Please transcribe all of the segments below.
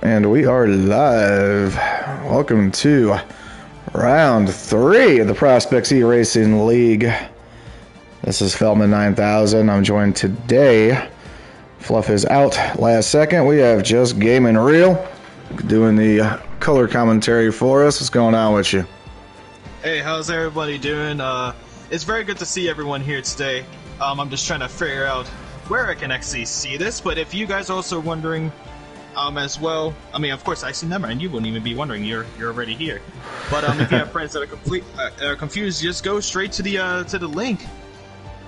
And we are live. Welcome to round 3 of the Prospects eRacing League. This is Feldman 9000. I'm joined today. Fluff is out last second. We have just Game and Reel doing the color commentary for us. What's going on with you? Hey, how's everybody doing? It's very good to see everyone here today. I'm just trying to figure out where I can actually see this, but if you guys are also wondering as well, I mean, of course, I see number, and you wouldn't even be wondering. You're already here. But if you have friends that are confused, just go straight to the link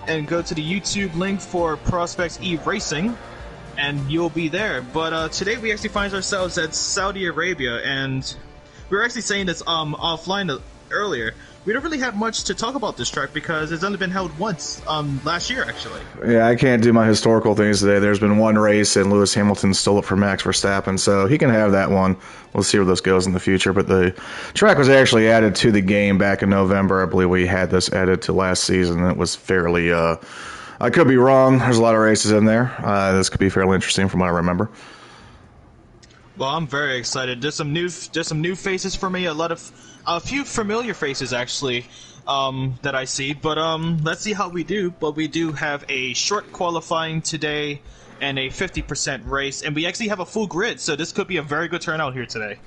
and go to the YouTube link for Prospects eRacing, and you'll be there. But today we actually find ourselves at Saudi Arabia, and we were actually saying this offline earlier. We don't really have much to talk about this track because it's only been held once last year, actually. Yeah, I can't do my historical things today. There's been one race, and Lewis Hamilton stole it from Max Verstappen, so he can have that one. We'll see where this goes in the future. But the track was actually added to the game back in November. I believe we had this added to last season. It was fairly... I could be wrong. There's a lot of races in there. This could be fairly interesting from what I remember. Well, I'm very excited. There's some new faces for me. A few familiar faces actually that I see. But let's see how we do. But we do have a short qualifying today and a 50% race, and we actually have a full grid. So this could be a very good turnout here today.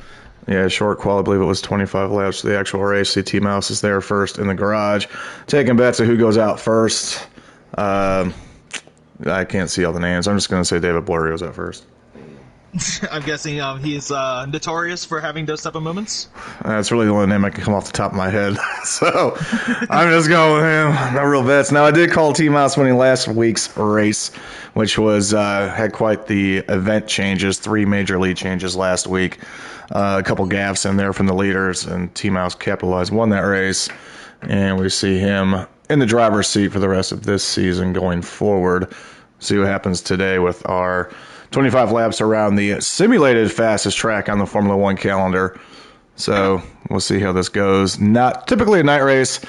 Yeah, short qual, I believe it was 25 laps to the actual race. The T-Mouse is there first in the garage, taking bets of who goes out first. I can't see all the names. I'm just going to say David Blurry goes out first. I'm guessing he's notorious for having those type of moments. That's really the only name I can come off the top of my head. So I'm just going with him. No real bets. Now, I did call T-Mouse winning last week's race, which was had quite the event changes, 3 major lead changes last week. A couple gaffes in there from the leaders, and T-Mouse capitalized, won that race. And we see him in the driver's seat for the rest of this season going forward. See what happens today with our 25 laps around the simulated fastest track on the Formula One calendar. So we'll see how this goes. Not typically a night race.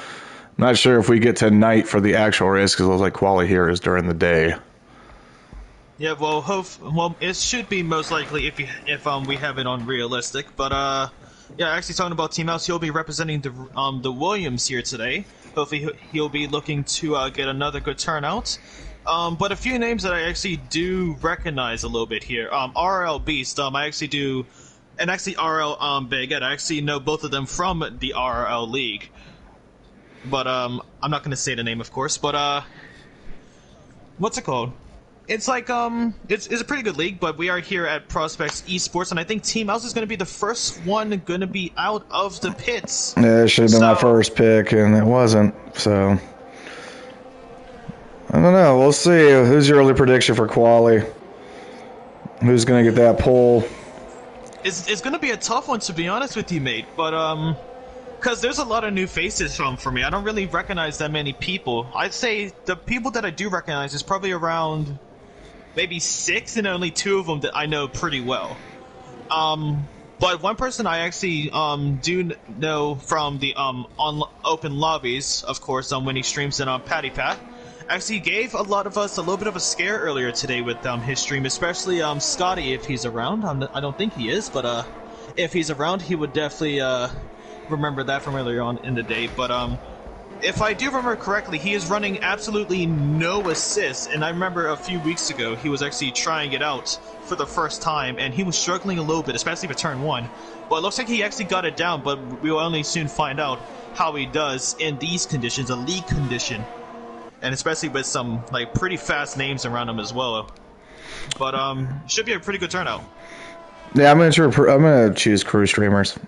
Not sure if we get to night for the actual race because it looks like quali here is during the day. Yeah, well, it should be most likely if we have it on realistic. But yeah, actually talking about Team Mouse, he'll be representing the Williams here today. Hopefully he'll be looking to get another good turnout. But a few names that I actually do recognize a little bit here. RL Beast, I actually do, and actually RL Baguette. I actually know both of them from the RL League. But I'm not going to say the name, of course. But what's it called? It's like it's a pretty good league. But we are here at Prospects Esports, and I think Team Mouse is going to be the first one going to be out of the pits. Yeah, it should have been my first pick, and it wasn't. So I don't know. We'll see. Who's your early prediction for quali? Who's going to get that pole? It's going to be a tough one, to be honest with you, mate. But because there's a lot of new faces for me. I don't really recognize that many people. I'd say the people that I do recognize is probably around maybe 6, and only 2 of them that I know pretty well. But one person I actually do know from the on open lobbies, of course, when he streams in on Patty Pat. Actually gave a lot of us a little bit of a scare earlier today with his stream, especially Scotty if he's around. I don't think he is, but if he's around, he would definitely remember that from earlier on in the day. But if I do remember correctly, he is running absolutely no assists, and I remember a few weeks ago he was actually trying it out for the first time, and he was struggling a little bit, especially for turn 1. But it looks like he actually got it down, but we will only soon find out how he does in these conditions, a league condition. And especially with some like pretty fast names around him as well. But should be a pretty good turnout. Yeah, I'm gonna choose crew streamers.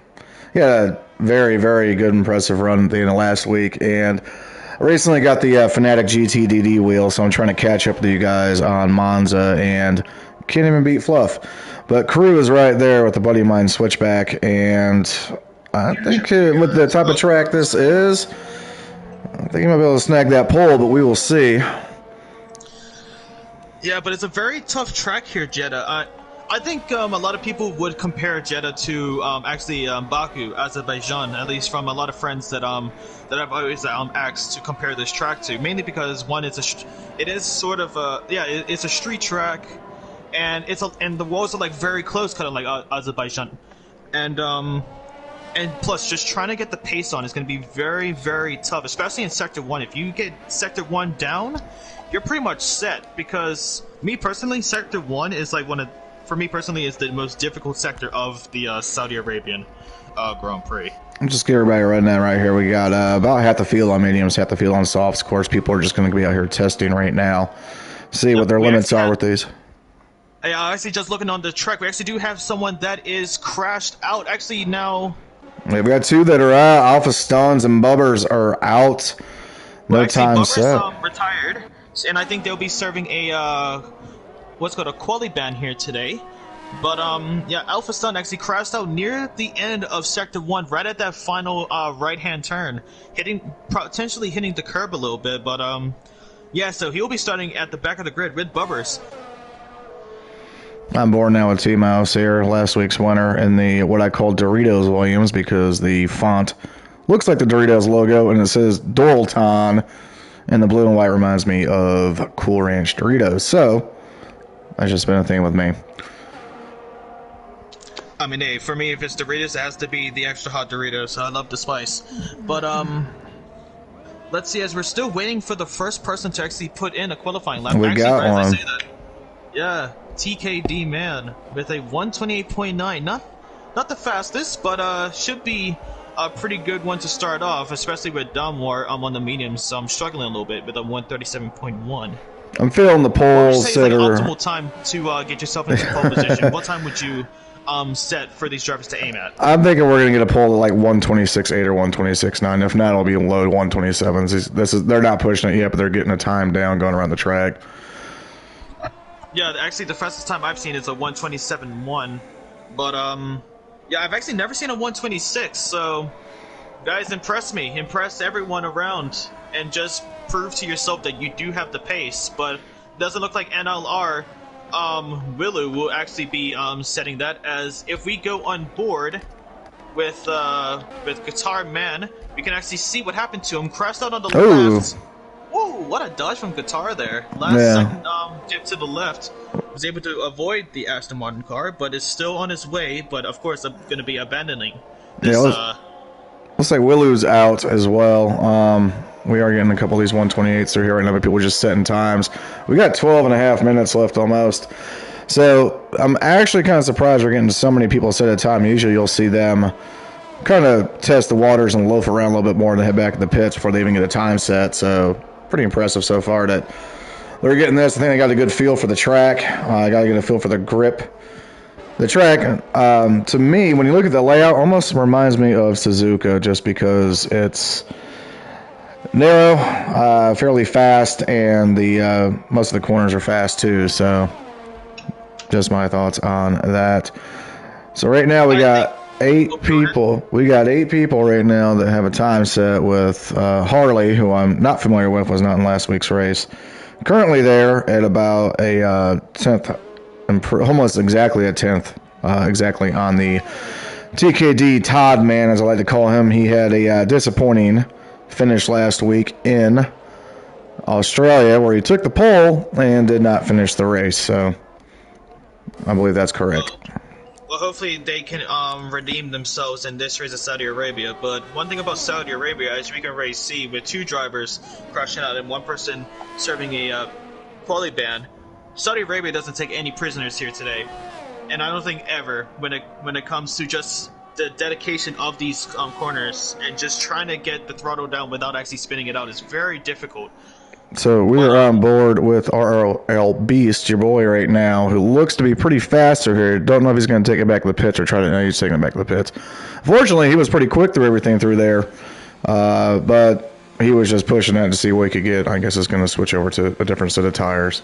He had a very, very good, impressive run at the end of last week, and I recently got the Fnatic GTDD wheel, so I'm trying to catch up with you guys on Monza, and can't even beat Fluff. But crew is right there with a buddy of mine, Switchback, and I think with the type of track this is, I think he might be able to snag that pole, but we will see. Yeah, but it's a very tough track here, Jeddah. I think a lot of people would compare Jeddah to actually Baku, Azerbaijan, at least from a lot of friends that I've always asked to compare this track to. Mainly because one, it's a street track, and and the walls are like very close, kind of like Azerbaijan, and plus just trying to get the pace on is going to be very, very tough, especially in Sector 1. If you get Sector 1 down, you're pretty much set, because me personally, Sector 1 is like for me personally, is the most difficult sector of the Saudi Arabian Grand Prix. I'm just get everybody running that right here. We got about half the field on mediums, half the field on softs. Of course, people are just going to be out here testing right now, see what their limits are with these. Yeah, actually, just looking on the track, we actually do have someone that is crashed out. Actually, now... Yeah, we got two that are out. Alpha Stones and Bubbers are out. No time set. Retired, and I think they'll be serving a what's called a quali ban here today. But yeah, Alpha Stun actually crashed out near the end of Sector 1, right at that final right-hand turn, potentially hitting the curb a little bit. But yeah, so he'll be starting at the back of the grid with Bubbers. I'm bored now with T-Mouse here, last week's winner in the what I call Doritos Williams, because the font looks like the Doritos logo and it says Doralton, and the blue and white reminds me of Cool Ranch Doritos. So that's just been a thing with me. I mean, hey, for me, if it's Doritos, it has to be the extra hot Doritos. I love the spice. But let's see, as we're still waiting for the first person to actually put in a qualifying lap. We got one. I say that. Yeah. TKD man with a 128.9, not the fastest, but should be a pretty good one to start off, especially with Damwar on the mediums. So I'm struggling a little bit with a 137.1. I'm feeling the polls that like are optimal time to get yourself into pole position. What time would you set for these drivers to aim at? I'm thinking we're gonna get a poll at like 126.8 or 126.9. If not, it'll be low 127s. They're not pushing it yet, but they're getting a time down going around the track. Yeah, actually, the fastest time I've seen is a 127.1, but yeah, I've actually never seen a 126. So, guys, impress me, impress everyone around, and just prove to yourself that you do have the pace. But it doesn't look like NLR Willu will actually be setting that, as if we go on board with Guitar Man, we can actually see what happened to him. Crashed out on the left. Whoa, what a dodge from Guitar there. Last second dip to the left. Was able to avoid the Aston Martin car, but is still on his way, but of course I'm going to be abandoning this. Yeah, looks like Willou's out as well. We are getting a couple of these 128s through here right now, but people are just setting times. We got 12 and a half minutes left almost. So I'm actually kind of surprised we're getting so many people set a time. Usually you'll see them kind of test the waters and loaf around a little bit more and then head back to the pits before they even get a time set. So pretty impressive so far that they're getting this. I think they got a good feel for the track. I got to get a feel for the grip. The track, to me, when you look at the layout, almost reminds me of Suzuka, just because it's narrow, fairly fast, and the most of the corners are fast too. So just my thoughts on that. So right now we got 8 people. We got 8 people right now that have a time set with Harley, who I'm not familiar with, was not in last week's race. Currently there at about a 10th, almost exactly a 10th, exactly on the TKD Todd man, as I like to call him. He had a disappointing finish last week in Australia, where he took the pole and did not finish the race. So I believe that's correct. Well, hopefully they can redeem themselves in this race of Saudi Arabia. But one thing about Saudi Arabia, as we can already see, with 2 drivers crashing out and 1 person serving a quali ban, Saudi Arabia doesn't take any prisoners here today. And I don't think ever, when it comes to just the dedication of these corners and just trying to get the throttle down without actually spinning it out, is very difficult. So we are on board with RL Beast, your boy right now, who looks to be pretty fast through here. Don't know if he's going to take it back to the pits or try to. No, he's taking it back to the pits. Fortunately, he was pretty quick through everything through there, but he was just pushing that to see what he could get. I guess it's going to switch over to a different set of tires.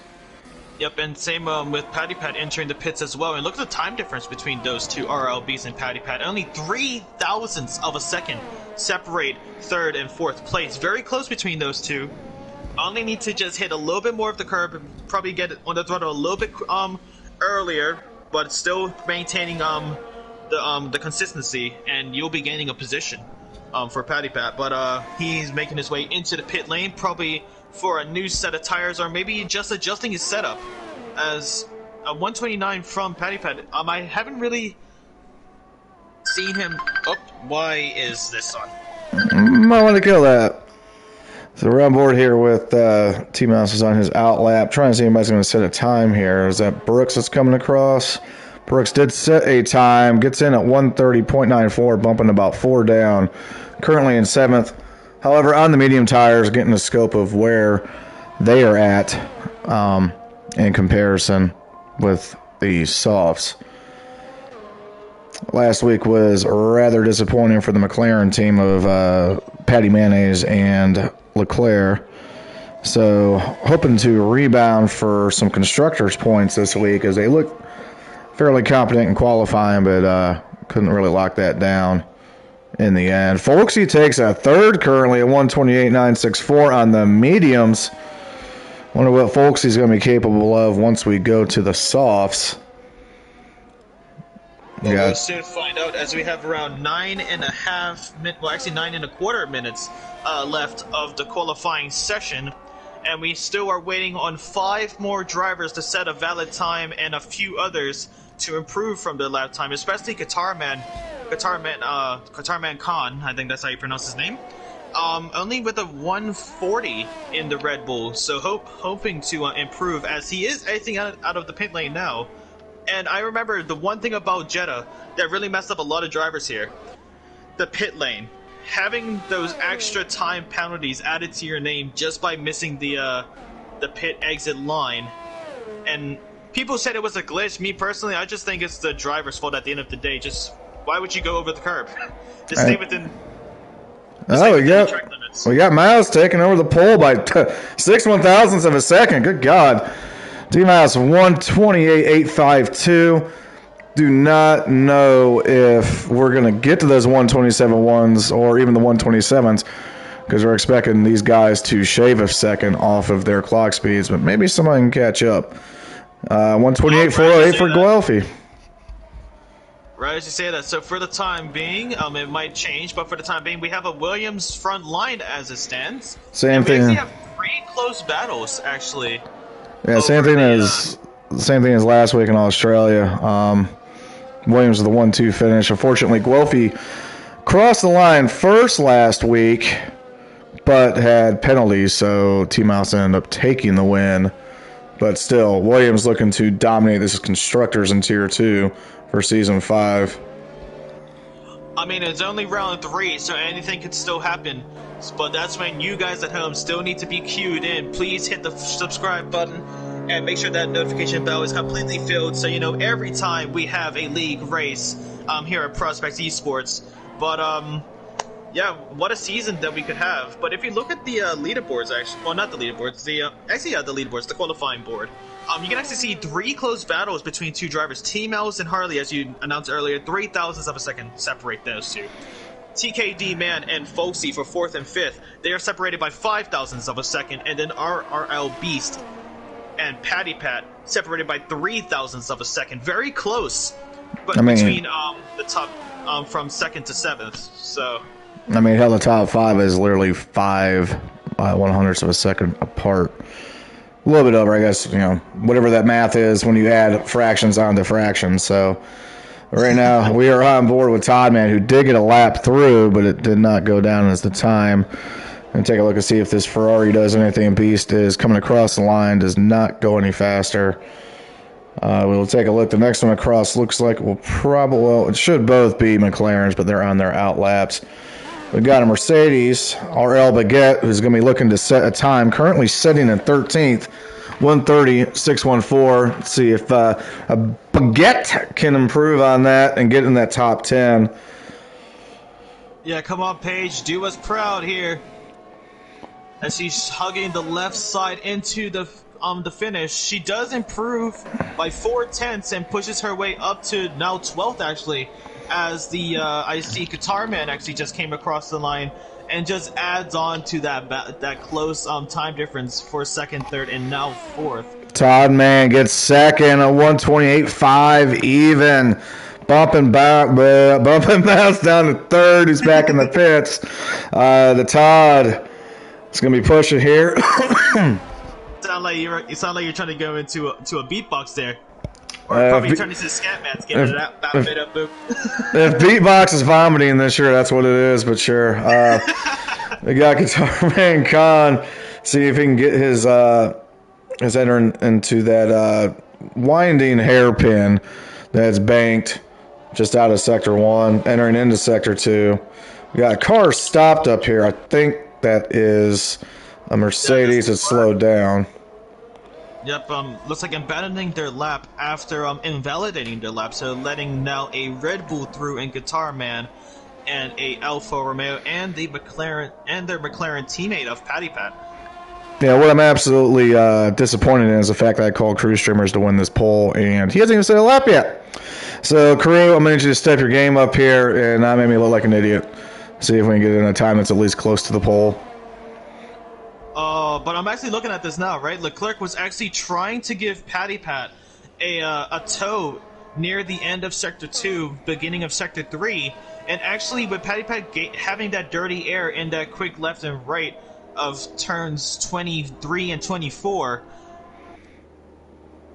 Yep, and same with Paddy Pat entering the pits as well. And look at the time difference between those two RLBs and Paddy Pat. Only 3 thousandths of a second separate 3rd and 4th place. Very close between those two. Only need to just hit a little bit more of the curb and probably get it on the throttle a little bit earlier, but still maintaining the consistency, and you'll be gaining a position for Paddy Pat. But he's making his way into the pit lane, probably for a new set of tires, or maybe just adjusting his setup, as 129 from Patty Pat. I haven't really seen him. Oh, why is this on? I want to kill that. So we're on board here with T-Mouse is on his out lap. Trying to see if anybody's going to set a time here. Is that Brooks that's coming across? Brooks did set a time. Gets in at 130.94, bumping about 4 down. Currently in 7th. However, on the medium tires, getting a scope of where they are at in comparison with the softs. Last week was rather disappointing for the McLaren team of Patty Mayonnaise and Leclerc. So hoping to rebound for some constructors' points this week as they look fairly competent in qualifying, but couldn't really lock that down in the end. Folksy takes a third currently at 128.964 on the mediums. Wonder what Folksy's going to be capable of once we go to the softs. Well, we'll soon find out as we have around 9.5 minutes, well, actually 9.25 minutes left of the qualifying session. And we still are waiting on 5 more drivers to set a valid time and a few others to improve from their lap time, especially Qatar Man Khan, I think that's how you pronounce his name. Only with a 140 in the Red Bull, so hoping to improve as he is exiting out of the pit lane now. And I remember the one thing about Jeddah that really messed up a lot of drivers here, the pit lane. Having those extra time penalties added to your name just by missing the pit exit line. And people said it was a glitch. Me personally, I just think it's the driver's fault at the end of the day. Just, why would you go over the curb? Just stay within... we got Miles taking over the pole by 6/1000ths of a second. Good God. D-Miles 128.852. Do not know if we're going to get to those 127.1s or even the 127s because we're expecting these guys to shave a second off of their clock speeds, but maybe somebody can catch up. 128.408 for Guelphy. Right as you say that. So for the time being, it might change, but for the time being, we have a Williams front line as it stands. Same thing. We actually have 3 close battles, actually. Yeah, same thing as last week in Australia. Williams with the 1-2 finish. Unfortunately, Guelphy crossed the line first last week, but had penalties, so T-Mouse ended up taking the win. But still, Williams looking to dominate this constructors in Tier 2 for Season 5. I mean, it's only round 3, so anything could still happen. But that's when you guys at home still need to be queued in. Please hit the subscribe button and make sure that notification bell is completely filled so you know every time we have a league race here at Prospect Esports. But yeah, what a season that we could have. But if you look at the leaderboards, actually, well, not the leaderboards, the leaderboards, the qualifying board, you can actually see 3 close battles between 2 drivers. T-Mouse and Harley, as you announced earlier, 0.003 of a second separate those two. TKD Man and Folksy for 4th and 5th, they are separated by 0.005 of a second, and then RRL Beast and Patty Pat separated by 0.003 of a second. Very close, but between the top from 2nd to 7th. So I mean, hell, the top 5 is literally 5 100ths of a second apart. A little bit over, I guess, you know, whatever that math is when you add fractions onto fractions. So right now we are on board with Todd Man, who did get a lap through, but it did not go down as the time. And take a look and see if this Ferrari does anything. Beast is coming across the line, does not go any faster. We'll take a look. The next one across looks like it should both be McLaren's, but they're on their out laps. We got a Mercedes, RL Baguette, who's going to be looking to set a time, currently sitting in 13th, 130.614. Let's see if a Baguette can improve on that and get in that top 10. Yeah, come on, Paige, do us proud here. As she's hugging the left side into the finish, she does improve by 0.4 and pushes her way up to now 12th, actually, as the I see Qatar Man actually just came across the line and just adds on to that close time difference for 2nd, 3rd, and now 4th. Todd Man gets 2nd at 128.5 even. Bumping bounce down to 3rd. He's back in the pits. The Todd is going to be pushing here. You sound like you're trying to go into a beatbox there. Or probably turn into Scatman's getting it out, that bit up, boop. If Beatbox is vomiting, then sure, that's what it is. But sure, we got Guitar Man Khan. See if he can get his entering into that winding hairpin that's banked just out of Sector 1, entering into Sector 2. We got a car stopped up here. I think that is a Mercedes that's slowed down. Yep, looks like abandoning their lap after invalidating their lap, so letting now a Red Bull through and Guitar Man and a Alfa Romeo and the McLaren and their McLaren teammate of Patty Pat. Yeah, what I'm absolutely disappointed in is the fact that I called Crew Streamers to win this poll, and he hasn't even set a lap yet. So, Crew, I'm going to need you to step your game up here and not make me look like an idiot. See if we can get in a time that's at least close to the poll. But I'm actually looking at this now, right? Leclerc was actually trying to give Patty Pat a tow near the end of Sector 2, beginning of Sector 3, and actually with Patty Pat having that dirty air in that quick left and right of turns 23 and 24,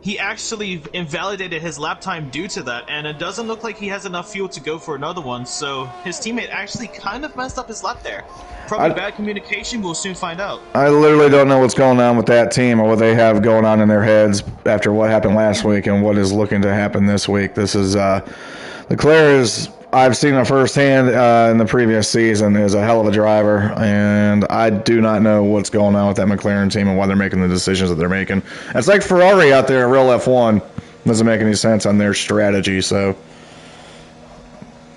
he actually invalidated his lap time due to that, and it doesn't look like he has enough fuel to go for another one, so his teammate actually kind of messed up his lap there. Probably bad communication, we'll soon find out. I literally don't know what's going on with that team or what they have going on in their heads after what happened last week and what is looking to happen this week. This is, Leclerc is, I've seen him firsthand in the previous season, is a hell of a driver, and I do not know what's going on with that McLaren team and why they're making the decisions that they're making. It's like Ferrari out there in real F1. Doesn't make any sense on their strategy, so...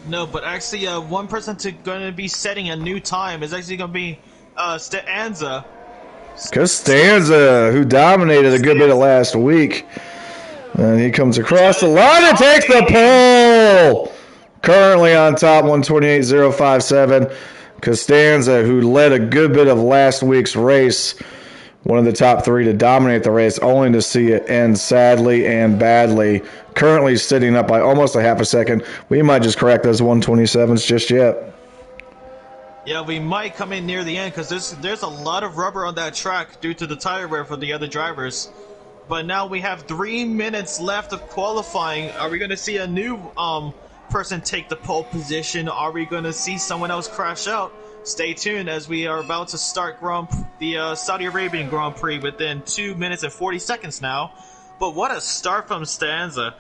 No, but actually, one person going to be setting a new time is actually going to be Costanza. Costanza, who dominated a good bit of last week. And he comes across the line and takes the pole! Currently on top, 128.057. Costanza, who led a good bit of last week's race, one of the top three to dominate the race, only to see it end sadly and badly. Currently sitting up by almost a half a second. We might just crack those 127s just yet. Yeah, we might come in near the end because there's a lot of rubber on that track due to the tire wear for the other drivers. But now we have 3 minutes left of qualifying. Are we going to see a new person take the pole position? Are we going to see someone else crash out? Stay tuned as we are about to start the Saudi Arabian Grand Prix within 2 minutes and 40 seconds now. But what a start from Stanza.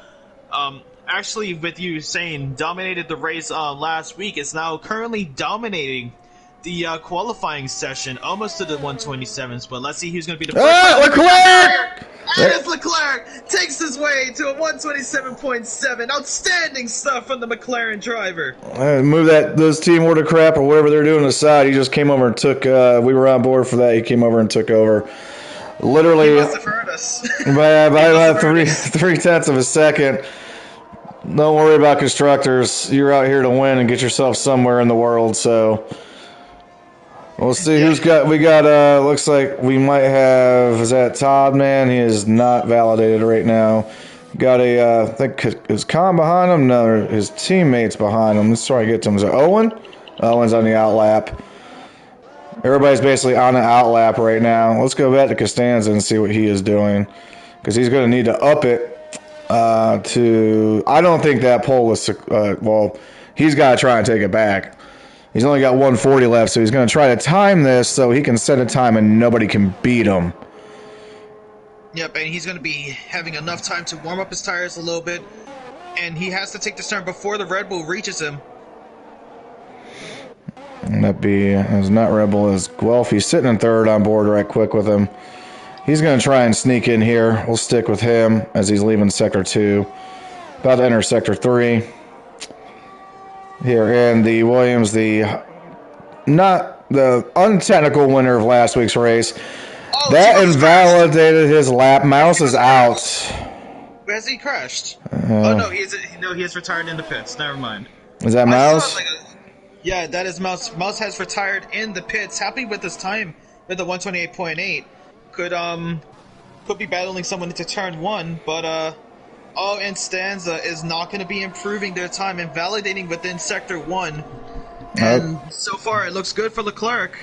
Actually, with you saying dominated the race last week, it's now currently dominating the qualifying session, almost to the 127s. But let's see who's going to be the first. Leclerc! As Leclerc takes his way to a 127.7. Outstanding stuff from the McLaren driver. Move those team order crap or whatever they're doing aside. He just came over and took. We were on board for that. He came over and took over. Literally, he must have heard us. by about 3/10 of a second. Don't worry about constructors. You're out here to win and get yourself somewhere in the world. So we'll see who's got. We got. Looks like we might have. Is that Todd? Man, he is not validated right now. Got a. I think is Khan behind him. No, his teammates behind him. Let's try to get to him. Is it Owen? Owen's on the outlap. Everybody's basically on the outlap right now. Let's go back to Costanza and see what he is doing, because he's going to need to up it to. I don't think that pole was. Well, he's got to try and take it back. He's only got 140 left, so he's going to try to time this so he can set a time and nobody can beat him. Yep, and he's going to be having enough time to warm up his tires a little bit, and he has to take this turn before the Red Bull reaches him. And that be as not Red Bull as Guelph. He's sitting in third on board right quick with him. He's going to try and sneak in here. We'll stick with him as he's leaving Sector 2. About to enter Sector 3. Here in the Williams, not the untechnical winner of last week's race. Oh, that invalidated his lap. Mouse is out. Has he crashed? No, he has retired in the pits. Never mind. Is that Mouse? Yeah, that is Mouse. Mouse has retired in the pits. Happy with his time with the 128.8. Could be battling someone into turn 1, but and Stanza is not going to be improving their time and validating within Sector 1. And so far, it looks good for Leclerc.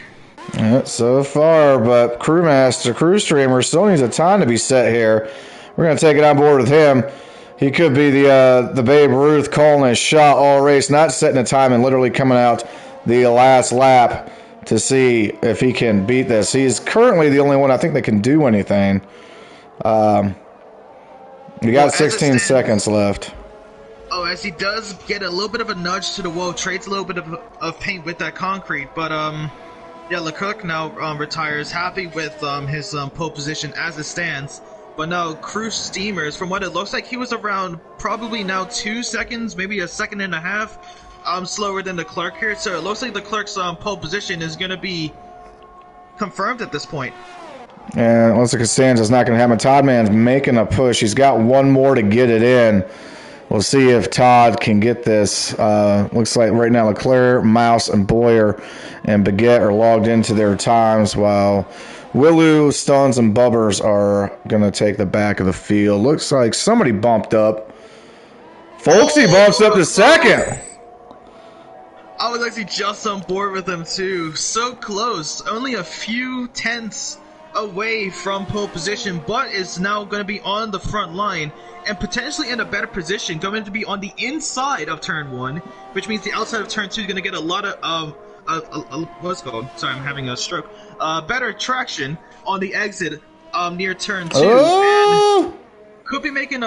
So far, but Crew Streamer still needs a time to be set here. We're going to take it on board with him. He could be the Babe Ruth calling his shot all race, not setting a time and literally coming out the last lap to see if he can beat this. He's currently the only one I think that can do anything. We got 16 seconds left. Oh, as he does get a little bit of a nudge to the wall, trades a little bit of paint with that concrete, but yeah, Leclerc now retires happy with his pole position as it stands. But now Crew Steamers, from what it looks like, he was around probably now 2 seconds, maybe a second and a half, slower than Leclerc here. So it looks like Leclerc's pole position is going to be confirmed at this point. And looks like Costanza's not going to happen. Todd Man's making a push. He's got one more to get it in. We'll see if Todd can get this. Looks like right now Leclerc, Mouse, and Boyer and Baguette are logged into their times, while Willu, Stones, and Bubbers are going to take the back of the field. Looks like somebody bumped up. Folksy bumps up to second. I was actually just on board with him too. So close. Only a few tenths away from pole position, but is now going to be on the front line and potentially in a better position, going to be on the inside of turn 1, which means the outside of turn 2 is going to get a lot of what's it called? Sorry, I'm having a stroke. Better traction on the exit near turn 2, and could be making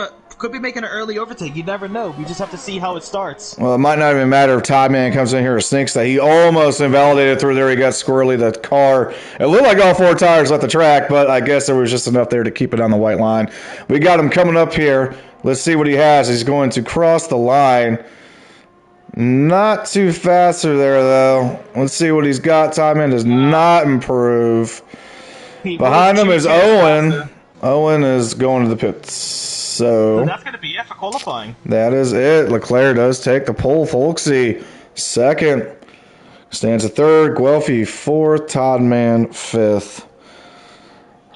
an early overtake. You never know. We just have to see how it starts. Well, it might not even matter if Todd Man comes in here and sneaks that. He almost invalidated through there. He got squirrely. The car, it looked like all 4 tires left the track, but I guess there was just enough there to keep it on the white line. We got him coming up here. Let's see what he has. He's going to cross the line. Not too fast through there, though. Let's see what he's got. Todd Man does not improve. Behind him is Owen. Owen is going to the pits. So that's going to be it for qualifying. That is it. Leclerc does take the pole. Folksy second. Stands a third. Guelphy fourth. Todd Man fifth.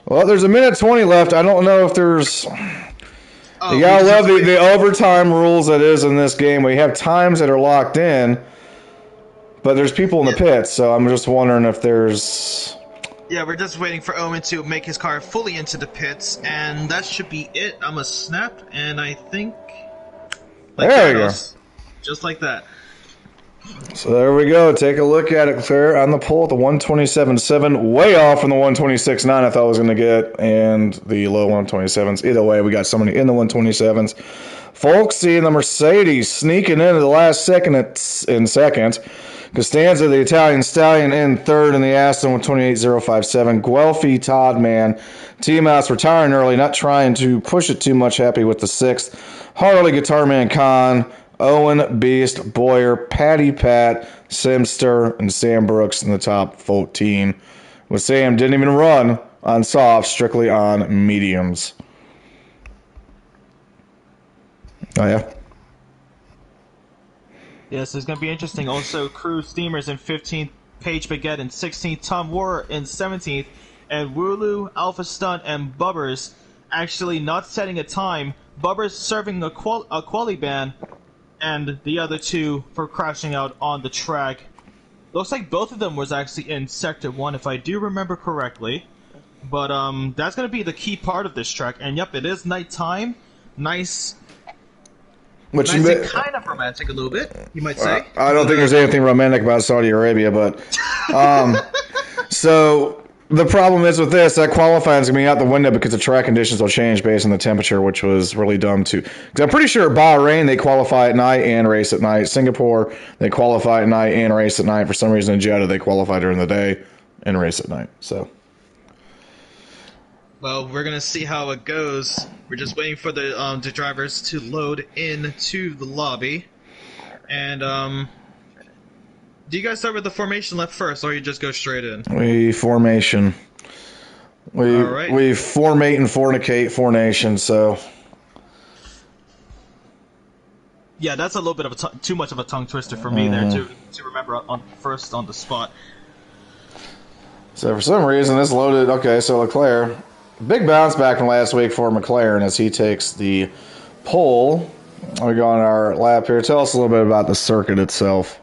Well, there's 1:20 left. I don't know if there's... you gotta love the overtime rules that is in this game. We have times that are locked in, but there's people in the pits, so I'm just wondering if there's... Yeah, we're just waiting for Owen to make his car fully into the pits, and that should be it. I'm a snap, and I think... there you go. Just like that. So there we go. Take a look at it, Claire, on the pole at the 127.7, way off from the 126.9 I thought I was going to get, and the low 127s. Either way, we got somebody in the 127s. Folksy and the Mercedes sneaking into the last second in second. Costanza, the Italian Stallion, in third in the Aston with 28.057. Guelphy, Todd Man. T-Mouse retiring early, not trying to push it too much. Happy with the sixth. Harley, Guitar Man, Khan. Owen, Beast, Boyer, Patty Pat, Simster, and Sam Brooks in the top 14. With Sam didn't even run on soft, strictly on mediums. Oh, yeah? Yes, it's going to be interesting. Also, Crew Steamers in 15th, Paige Baguette in 16th, Tom War in 17th, and Wulu, Alpha Stunt, and Bubbers actually not setting a time. Bubbers serving a quali ban, and the other two for crashing out on the track. Looks like both of them was actually in Sector 1, if I do remember correctly. But that's going to be the key part of this track. And yep, it is nighttime. Nice... Which kind of romantic a little bit, you might say. I don't think there's anything romantic about Saudi Arabia, but... so, the problem is with this, that qualifying is going to be out the window because the track conditions will change based on the temperature, which was really dumb, too. Because I'm pretty sure Bahrain, they qualify at night and race at night. Singapore, they qualify at night and race at night. For some reason, in Jeddah, they qualify during the day and race at night. So... well, we're going to see how it goes. We're just waiting for the drivers to load into the lobby. And, do you guys start with the formation left first, or you just go straight in? We formation. All right. We formate and fornicate, formation, so... yeah, that's a little bit of too much of a tongue twister for me there to remember first on the spot. So for some reason, this loaded... okay, so Leclerc... big bounce back from last week for McLaren as he takes the pole. We go on our lap here. Tell us a little bit about the circuit itself.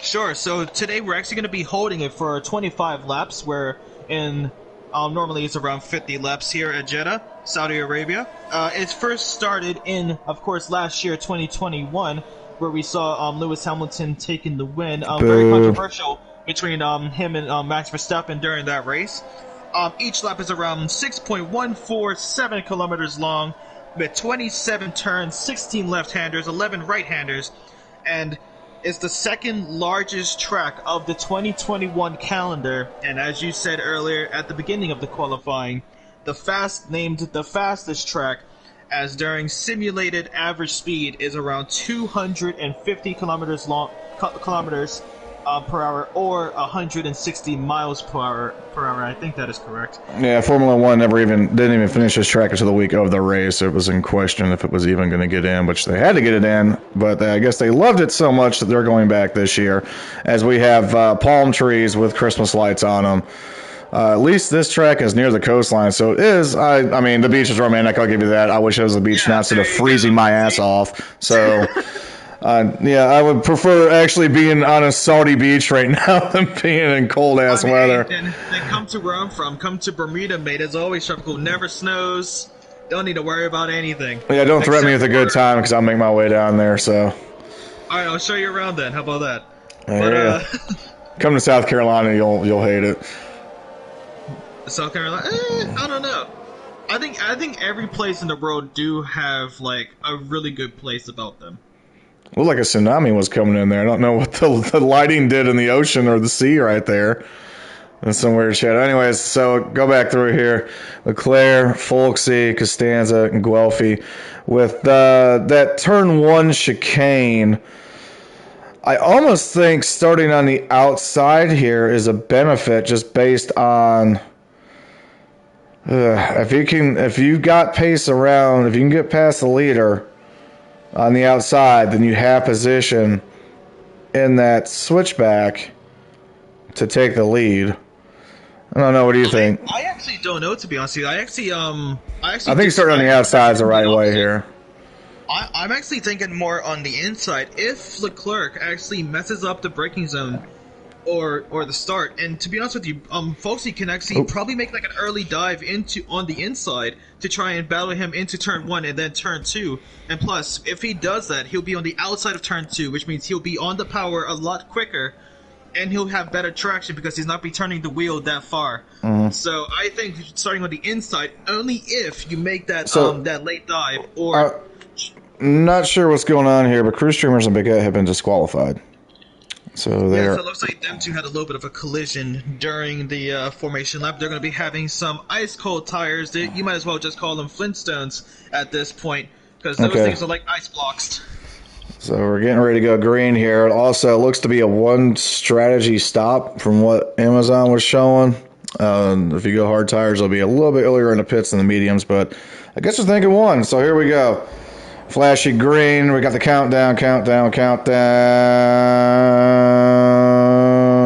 Sure. So today we're actually going to be holding it for 25 laps, where in Normally it's around 50 laps here at Jeddah, Saudi Arabia. It first started in, of course, last year, 2021, where we saw Lewis Hamilton taking the win. Very controversial between him and Max Verstappen during that race. Each lap is around 6.147 kilometers long, with 27 turns, 16 left-handers, 11 right-handers, and is the second largest track of the 2021 calendar. And as you said earlier at the beginning of the qualifying, named the fastest track, as during simulated average speed is around 250 kilometers per hour, or 160 miles per hour. I think that is correct. Yeah, Formula One didn't even finish this track until the week of the race. It was in question if it was even going to get in, which they had to get it in. But I guess they loved it so much that they're going back this year, as we have palm trees with Christmas lights on them. At least this track is near the coastline, so it is. I mean, the beach is romantic. I'll give you that. I wish it was the beach, not instead of freezing my ass off. So. Yeah, I would prefer actually being on a Saudi beach right now than being in cold-ass weather. Then come to where I'm from. Come to Bermuda, mate. It's always tropical. Never snows. Don't need to worry about anything. Yeah, don't threaten me with a good time, because I'll make my way down there, so. All right, I'll show you around then. How about that? Yeah. Come to South Carolina, you'll hate it. South Carolina? I don't know. I think every place in the world do have, like, a really good place about them. Looked like a tsunami was coming in there. I don't know what the lighting did in the ocean or the sea right there. That's some weird shit. Anyways, so go back through here. Leclerc, Folksy, Costanza, and Guelphy. With that turn 1 chicane, I almost think starting on the outside here is a benefit, just based on if you got pace around, if you can get past the leader on the outside, then you have position in that switchback to take the lead. I don't know. What do you think? I actually don't know, to be honest with you. I think starting on the outside is the right way here. I'm actually thinking more on the inside. If Leclerc actually messes up the braking zone or the start, and to be honest with you, Folksy can actually probably make like an early dive on the inside to try and battle him into turn 1 and then turn 2. And plus, if he does that, he'll be on the outside of turn 2, which means he'll be on the power a lot quicker, and he'll have better traction because he's not be turning the wheel that far. Mm-hmm. So I think starting on the inside, only if you make that that late dive, or not sure what's going on here, but Crew Streamers and Big Ed have been disqualified. So so it looks like them two had a little bit of a collision during the formation lap. They're going to be having some ice-cold tires. You might as well just call them Flintstones at this point, because those things are like ice blocks. So we're getting ready to go green here. It also looks to be a one strategy stop from what Amazon was showing. If you go hard tires, it'll be a little bit earlier in the pits than the mediums, but I guess we're thinking one. So here we go. Flashy green. We got the countdown.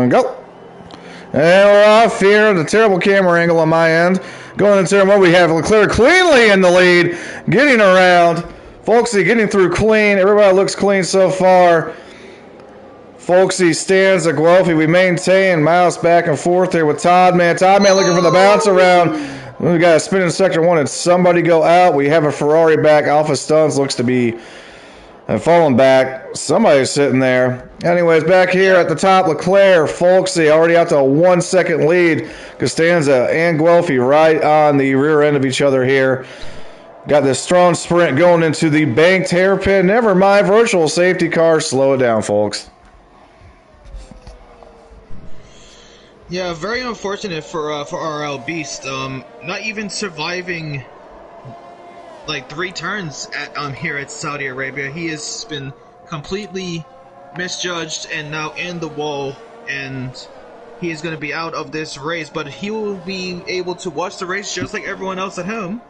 Go. And we're off here. The terrible camera angle on my end. Going into turn 1, we have Leclerc cleanly in the lead, getting around. Folksy getting through clean. Everybody looks clean so far. Folksy stands at Guelphy. We maintain mouse back and forth here with Todd Man. Todd Man looking for the bounce around. We got a spin in sector 1. Did somebody go out? We have a Ferrari back. Alpha Stuns looks to be falling back. Somebody's sitting there. Anyways, back here at the top, Leclerc, Folksy already out to a 1 second lead. Costanza and Guelphy right on the rear end of each other here. Got this strong sprint going into the banked hairpin. Never mind, virtual safety car. Slow it down, folks. Yeah, very unfortunate for RL Beast. Not even surviving like 3 turns here at Saudi Arabia. He has been completely misjudged and now in the wall, and he is going to be out of this race. But he will be able to watch the race just like everyone else at home.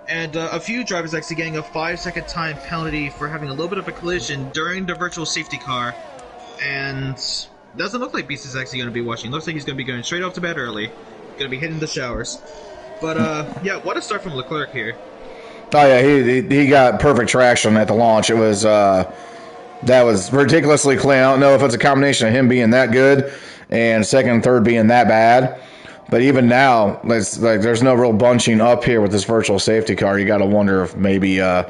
And a few drivers actually getting a 5-second time penalty for having a little bit of a collision during the virtual safety car. And doesn't look like Beast is actually going to be watching. Looks like he's going to be going straight off to bed early. Going to be hitting the showers. But yeah, what a start from Leclerc here. Oh yeah, he got perfect traction at the launch. It was that was ridiculously clean. I don't know if it's a combination of him being that good and second and third being that bad, But even now, there's no real bunching up here with this virtual safety car. You got to wonder if maybe not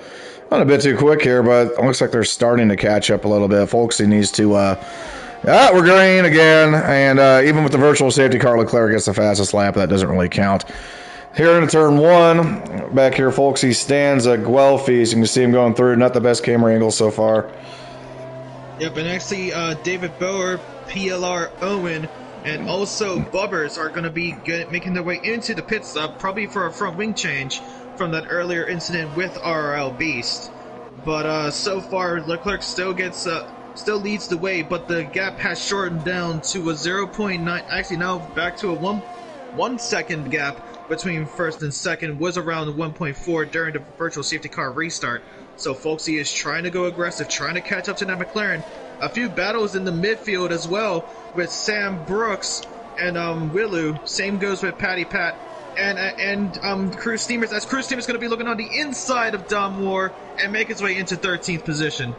a bit too quick here, but it looks like they're starting to catch up a little bit. Folksy needs to. We're green again, and even with the virtual safety car, Leclerc gets the fastest lap. That doesn't really count. Here in turn 1, back here, Folksy stands at Guelphy. So you can see him going through. Not the best camera angle so far. Yep, and actually, David Bower, PLR Owen, and also Bubbers are going to be making their way into the pit stop, probably for a front wing change from that earlier incident with RRL Beast. But so far, Leclerc still leads the way, but the gap has shortened down to a 0.9. Actually, now back to a 1 second gap between first and second. Was around 1.4 during the virtual safety car restart. So Folksy is trying to go aggressive, trying to catch up to that McLaren. A few battles in the midfield as well with Sam Brooks and Willu. Same goes with Patty Pat and Cruise Steamers. As Cruise Steamers going to be looking on the inside of Dom Moore and make his way into 13th position.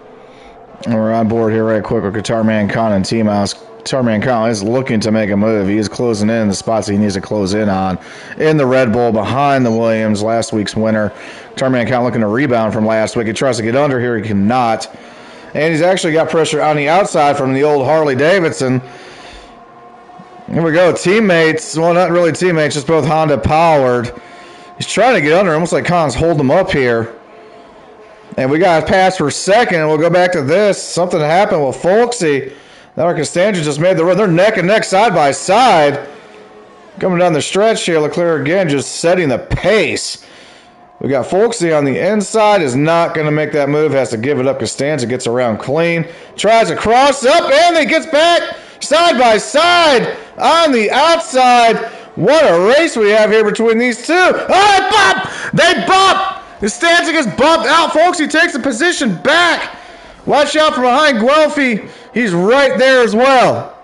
And we're on board here right quick with Guitar Man Con and Team House. Guitar Man Con is looking to make a move. He is closing in the spots he needs to close in on in the Red Bull behind the Williams, last week's winner. Guitar Man Con looking to rebound from last week. He tries to get under here. He cannot. And he's actually got pressure on the outside from the old Harley Davidson. Here we go. Teammates. Well, not really teammates, just both Honda powered. He's trying to get under, almost like Con's holding him up here. And we got a pass for second. We'll go back to this. Something happened with Folksy. Now Costanza just made the run. They're neck and neck, side by side. Coming down the stretch here, Leclerc again just setting the pace. We got Folksy on the inside. Is not going to make that move. Has to give it up. Costanza gets around clean. Tries to cross up, and he gets back side by side on the outside. What a race we have here between these two. Oh, they bump! They bump! Costanza gets bumped out. Folksy takes the position back. Watch out from behind Guelphy. He's right there as well.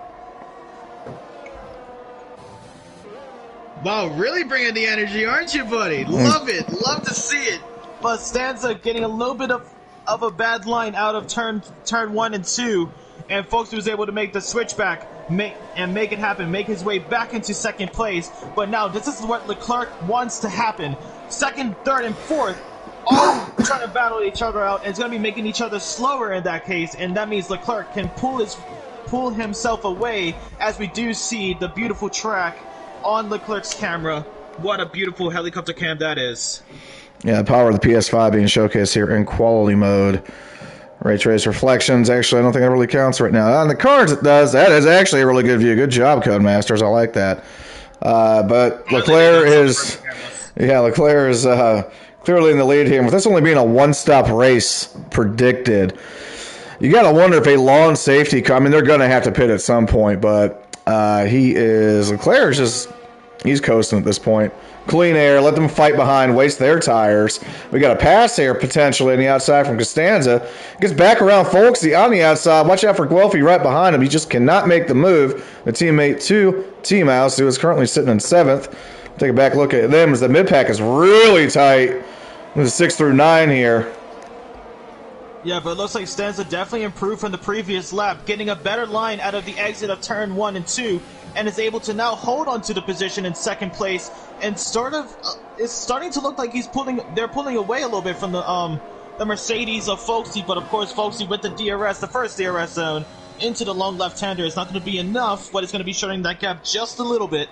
Wow, really bringing the energy, aren't you, buddy? Love it. Love to see it. But Stanza getting a little bit of a bad line out of turn 1 and 2. And Folksy was able to make the switchback make it happen, make his way back into second place. But now this is what Leclerc wants to happen. Second, third, and fourth, all trying to battle each other out. And it's going to be making each other slower in that case. And that means Leclerc can pull himself away, as we do see the beautiful track on Leclerc's camera. What a beautiful helicopter cam that is. Yeah, the power of the PS5 being showcased here in quality mode. Ray trace reflections. Actually, I don't think that really counts right now. On the cards, it does. That is actually a really good view. Good job, Codemasters. I like that. But Leclerc is clearly in the lead here. With this only being a one-stop race predicted, you got to wonder if a lawn safety car. I mean, they're going to have to pit at some point, but Leclerc is just, he's coasting at this point. Clean air, let them fight behind, waste their tires. We got a pass here potentially on the outside from Costanza. Gets back around Folksy on the outside. Watch out for Guelphy right behind him. He just cannot make the move. The teammate to Team House, who is currently sitting in 7th. Take a back look at them as the mid-pack is really tight. With 6 through 9 here. Yeah, but it looks like Stanza definitely improved from the previous lap, getting a better line out of the exit of turn 1 and 2, and is able to now hold on to the position in second place, and it's starting to look like they're pulling away a little bit from the Mercedes of Folksy, but of course Folksy with the DRS, the first DRS zone, into the long left-hander is not going to be enough, but it's going to be shortening that gap just a little bit.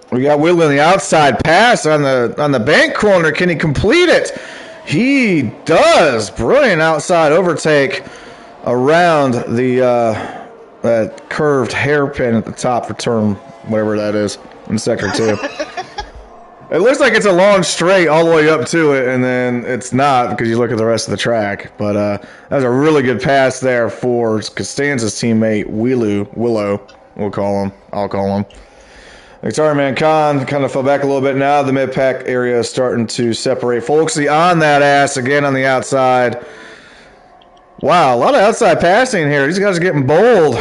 We got Will on the outside pass on the bank corner. Can he complete it? He does. Brilliant outside overtake around the that curved hairpin at the top for turn whatever that is in sector 2. It looks like it's a long straight all the way up to it, and then it's not because you look at the rest of the track. But that was a really good pass there for Costanza's teammate Willow. I'll call him. Guitar Man Khan kind of fell back a little bit now. The mid-pack area is starting to separate. Folksy on that ass again on the outside. Wow, a lot of outside passing here. These guys are getting bold.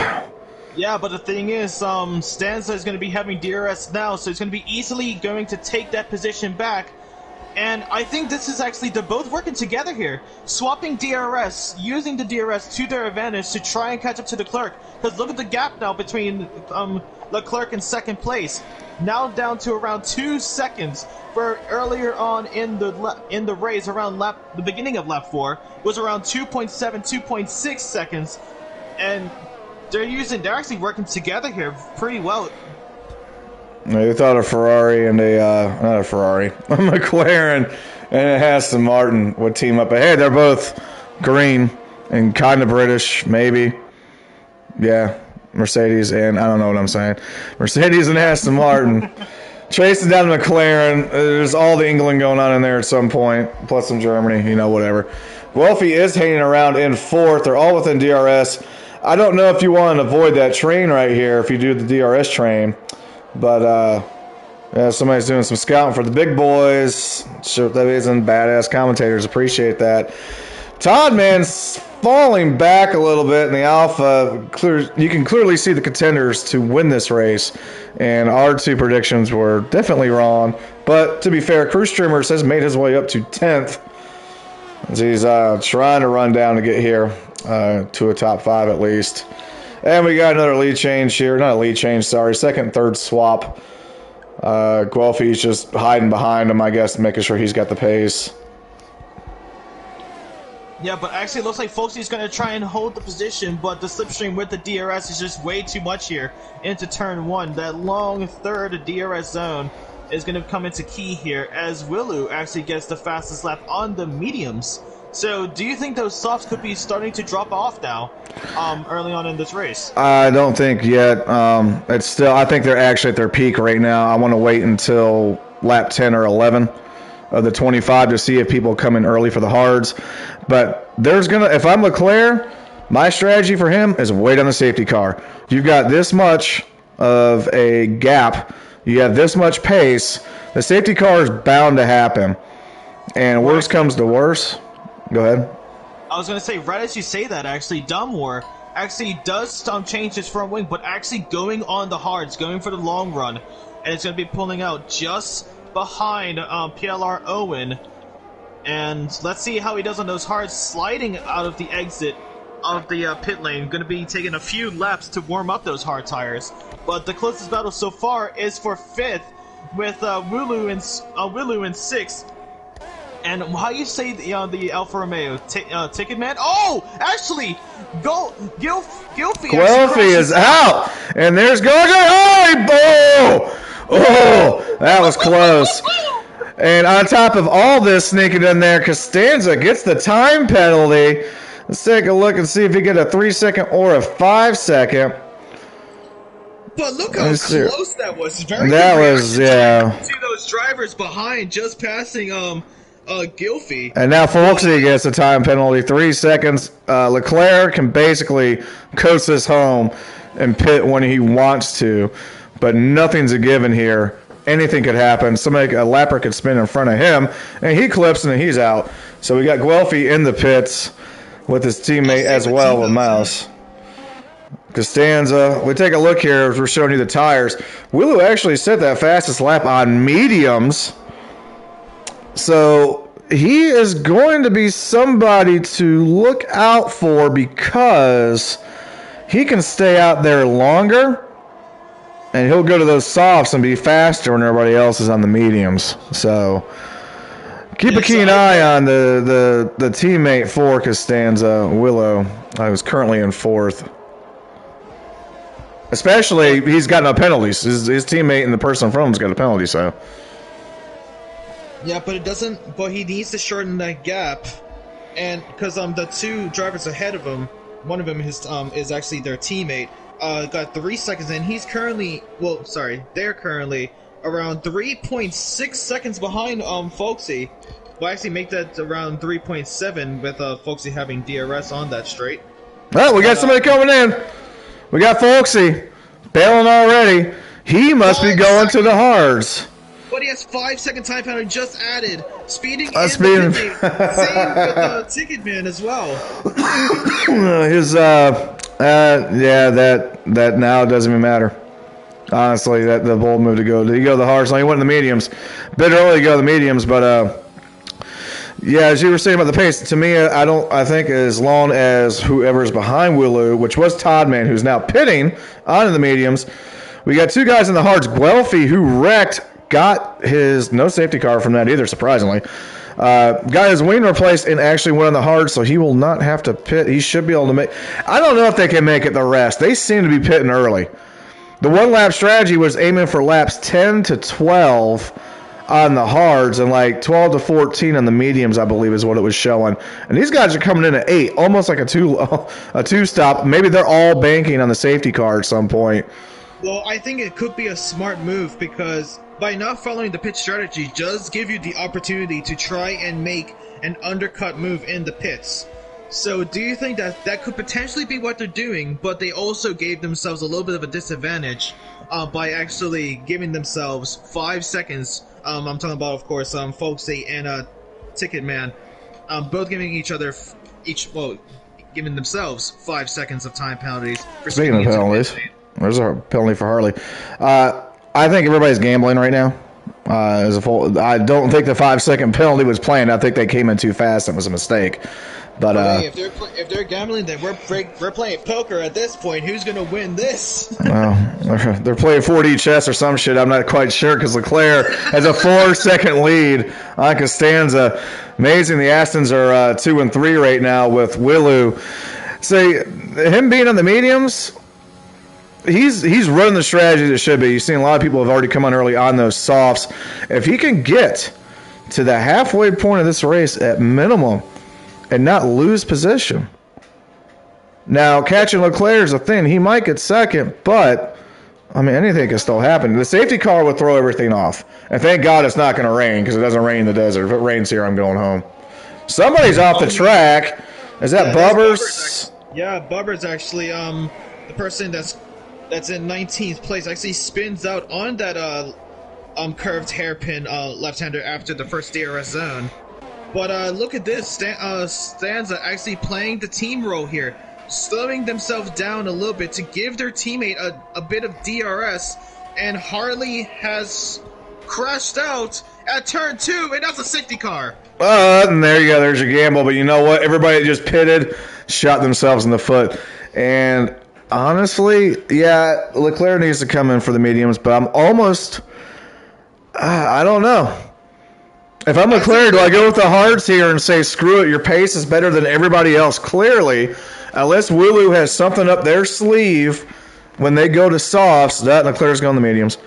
Yeah, but the thing is, Stanza is going to be having DRS now, so he's going to be easily going to take that position back. And I think this is actually, they're both working together here. Swapping DRS, using the DRS to their advantage to try and catch up to Leclerc. Because look at the gap now between Leclerc and second place. Now down to around 2 seconds. Where earlier on in the race, around the beginning of lap 4, was around 2.7, 2.6 seconds. And they're actually working together here pretty well. They thought a Ferrari and not a Ferrari, a McLaren and a Aston Martin would team up. But hey, they're both green and kind of British, maybe. Yeah, Mercedes and I don't know what I'm saying. Mercedes and Aston Martin. Chasing down McLaren. There's all the England going on in there at some point, plus some Germany, whatever. Guelphy is hanging around in 4th. They're all within DRS. I don't know if you want to avoid that train right here if you do the DRS train. But, yeah, somebody's doing some scouting for the big boys. Sure, that isn't badass commentators. Appreciate that. Todd, man's falling back a little bit in the Alpha. You can clearly see the contenders to win this race. And our 2 predictions were definitely wrong. But to be fair, Cruise Streamers has made his way up to 10th. As he's trying to run down to get here to a top 5 at least. And we got another lead change here. Not a lead change, sorry. Second and third swap. Guelphy's just hiding behind him, I guess, making sure he's got the pace. Yeah, but actually it looks like Folksy's going to try and hold the position, but the slipstream with the DRS is just way too much here into turn 1. That long third DRS zone is going to come into key here as Willu actually gets the fastest lap on the mediums. So, do you think those softs could be starting to drop off now, early on in this race? I don't think yet. It's still. I think they're actually at their peak right now. I want to wait until lap 10 or 11 of the 25 to see if people come in early for the hards. But if I'm Leclerc, my strategy for him is wait on the safety car. You've got this much of a gap. You have this much pace. The safety car is bound to happen. And worse comes to worse. Go ahead. I was going to say, right as you say that, actually, Dunmore actually does change his front wing, but actually going on the hards, going for the long run, and it's going to be pulling out just behind PLR Owen. And let's see how he does on those hards, sliding out of the exit of the pit lane. Going to be taking a few laps to warm up those hard tires. But the closest battle so far is for 5th, with Willu in 6th. And how you say the Alfa Romeo? Ticket Man? Oh! Actually! Guelphy is out! And there's Oh! That was close. And on top of all this sneaking in there, Costanza gets the time penalty. Let's take a look and see if he get a 3-second or a 5-second. But look how close that was. That was, yeah. See those drivers behind just passing Guelphy. And now Folksy gets a time penalty, 3 seconds. Leclerc can basically coast this home and pit when he wants to, but nothing's a given here. Anything could happen. A lapper could spin in front of him, and he clips, and he's out. So we got Guelphy in the pits with his teammate as well with Mouse. Costanza. We take a look here as we're showing you the tires. Willu actually set that fastest lap on mediums. So he is going to be somebody to look out for because he can stay out there longer and he'll go to those softs and be faster when everybody else is on the mediums. So keep a keen eye on the teammate for Costanza, Willow. I was currently in 4th. Especially, he's got no penalties. His teammate and the person in front of him's got a penalty, so. Yeah, but it doesn't. But he needs to shorten that gap, and because the 2 drivers ahead of him, one of them is actually their teammate. Got 3 seconds, and they're currently around 3.6 seconds behind Folksy. We'll actually make that around 3.7 with Folksy having DRS on that straight. Well, we got somebody coming in. We got Folksy bailing already. He must be going to the hards. But he has 5-second time penalty just added. Speeding in speeding. the pit lane. Same with Ticket Man as well. That now doesn't even matter. Honestly, that the bold move to go. Did he go to the hards? No, he went in the mediums. Bit early to go to the mediums, but Yeah, as you were saying about the pace, to me, I think as long as whoever's behind Willow, which was Toddman, who's now pitting onto the mediums, we got two guys in the hards. Guelphy, who wrecked, got his no safety car from that either, surprisingly. Got his wing replaced and actually went on the hard, so he will not have to pit. He should be able to make. I don't know if they can make it the rest. They seem to be pitting early. The one lap strategy was aiming for laps 10 to 12 on the hards and like 12 to 14 on the mediums, I believe is what it was showing. And these guys are coming in at 8, almost like a two stop. Maybe they're all banking on the safety car at some point. Well, I think it could be a smart move because by not following the pit strategy does give you the opportunity to try and make an undercut move in the pits. So do you think that that could potentially be what they're doing, but they also gave themselves a little bit of a disadvantage by actually giving themselves 5 seconds? I'm talking about, of course, Folksy and Ticketman, both giving giving themselves 5 seconds of time penalties. For Speaking of penalties, there's a penalty for Harley. I think everybody's gambling right now. I don't think the 5 second penalty was planned. I think they came in too fast. It was a mistake. But hey, if they're gambling, then we're playing poker at this point. Who's gonna win this? Well, they're playing 4D chess or some shit. I'm not quite sure because Leclerc has a 4 second lead on Costanza. Amazing. The Astons are 2 and 3 right now with Willu. Say him being on the mediums. He's running the strategy that should be. You've seen a lot of people have already come on early on those softs. If he can get to the halfway point of this race at minimum and not lose position. Now, catching Leclerc is a thing. He might get second, but, I mean, anything can still happen. The safety car would throw everything off. And thank God it's not going to rain because it doesn't rain in the desert. If it rains here, I'm going home. Somebody's off the track. Is that Bubbers? Bubbers actually, the person that's in 19th place actually spins out on that curved hairpin left-hander after the first DRS zone. But look at this, Stanza actually playing the team role here, slowing themselves down a little bit to give their teammate a bit of DRS, and Harley has crashed out at turn 2, and that's a safety car. And there you go, there's your gamble, but you know what? Everybody that just pitted shot themselves in the foot, and honestly, yeah, Leclerc needs to come in for the mediums, but I'm almost, I don't know. If I'm Leclerc, do I go with the hards here and say, screw it, your pace is better than everybody else? Clearly, unless Willu has something up their sleeve when they go to softs, that Leclerc's going the mediums.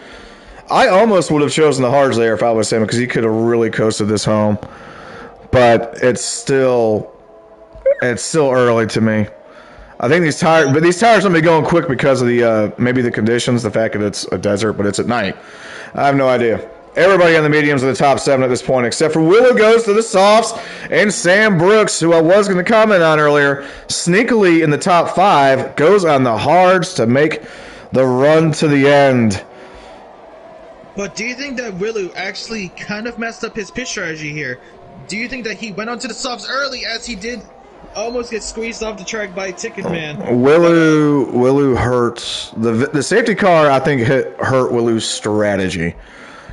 I almost would have chosen the hards there if I was him because he could have really coasted this home. But it's still early to me. I think these tires are going to be going quick because of the maybe the conditions, the fact that it's a desert, but it's at night. I have no idea. Everybody on the mediums are the top 7 at this point, except for Willow goes to the softs, and Sam Brooks, who I was going to comment on earlier, sneakily in the top 5, goes on the hards to make the run to the end. But do you think that Willow actually kind of messed up his pit strategy here? Do you think that he went onto the softs early as he did almost get squeezed off the track by Ticketman? Willu hurts. The safety car, I think, hurt Willu's strategy.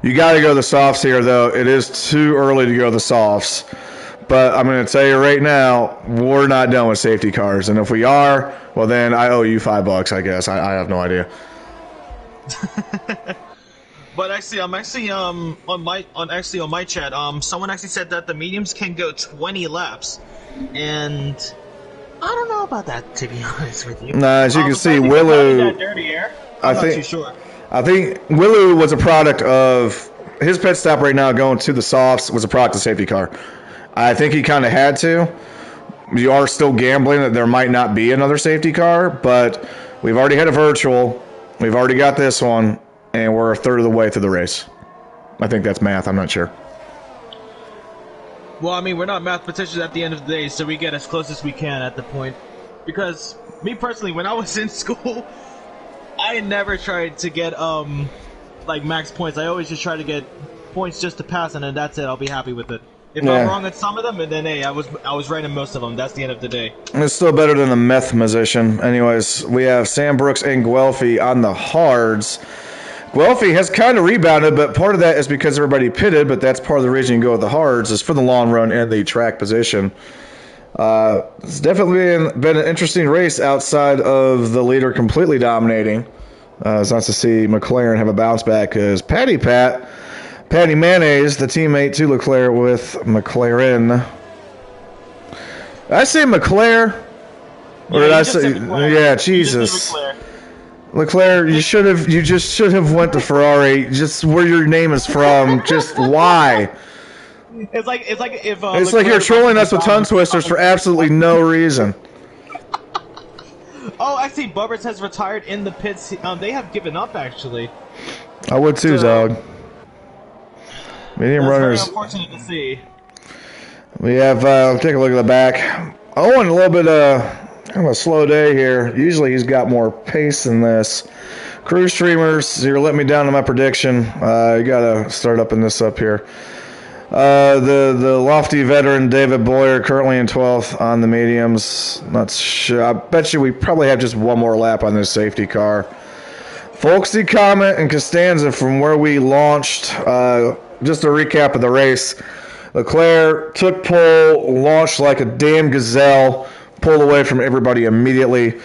You got to go to the softs here, though. It is too early to go to the softs. But I'm going to tell you right now, we're not done with safety cars. And if we are, well, then I owe you $5, I guess. I have no idea. But actually, I'm actually on my chat. Someone actually said that the mediums can go 20 laps, and I don't know about that, to be honest with you. Nah, as you can see, Willu. I'm not too sure. I think Willu was a product of his pit stop right now going to the softs was a product of safety car. I think he kind of had to. You are still gambling that there might not be another safety car, but we've already had a virtual. We've already got this one, and we're a third of the way through the race. I think that's math. I'm not sure. Well, I mean, we're not mathematicians at the end of the day, so we get as close as we can at the point. Because, me personally, when I was in school, I never tried to get, like, max points. I always just try to get points just to pass, and then that's it. I'll be happy with it. If I'm wrong at some of them, and then, hey, I was right in most of them. That's the end of the day. It's still better than the meth musician. Anyways, we have Sam Brooks and Guelphy on the hards. Guelphy has kind of rebounded, but part of that is because everybody pitted, but that's part of the reason you go with the hards is for the long run and the track position. It's definitely been an interesting race outside of the leader completely dominating. It's nice to see McLaren have a bounce back because Patty Mayonnaise, the teammate to Leclerc with McLaren. Did I say McLaren? Or did I say? Yeah, Jesus. Leclerc, you just should have went to Ferrari. Just where your name is from. Just why? It's like if it's like you're trolling us with tongue twisters for absolutely no reason. Oh, I see. Bubbers has retired in the pits. They have given up actually. I would too, dog. Medium runners. Very unfortunate to see. We have. Take a look at the back. Owen, a little bit kind of a slow day here. Usually he's got more pace than this. Crew streamers, you're letting me down on my prediction. You got to start upping this up here. The lofty veteran David Boyer currently in 12th on the mediums. Not sure. I bet you we probably have just one more lap on this safety car. Folksy, Comet, and Costanza from where we launched. Just a recap of the race. Leclerc took pole, launched like a damn gazelle, pulled away from everybody immediately.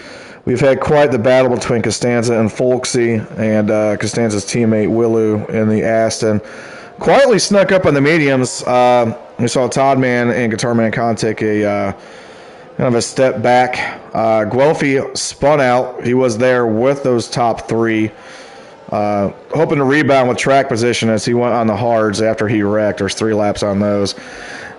We've had quite the battle between Costanza and Folksy and Costanza's teammate Willu in the Aston. Quietly snuck up on the mediums. We saw Todd Man and Guitar Man Khan take a kind of a step back. Guelphy spun out. He was there with those top three, hoping to rebound with track position as he went on the hards after he wrecked. There's 3 laps on those.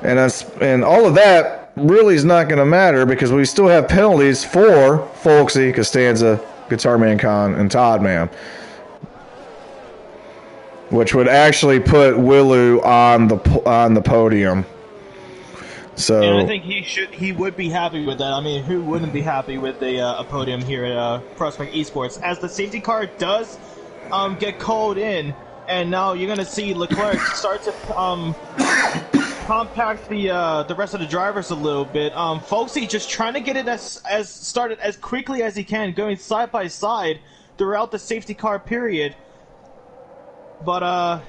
And all of that really is not going to matter because we still have penalties for Folksy, Costanza, Guitar Man Khan, and Todd Man, which would actually put Willu on the podium. So, and I think he would be happy with that. I mean, who wouldn't be happy with a podium here at Prospect Esports? As the safety car does get called in, and now you're going to see Leclerc start to compact the rest of the drivers a little bit. Folksy just trying to get it as started as quickly as he can, going side by side throughout the safety car period. But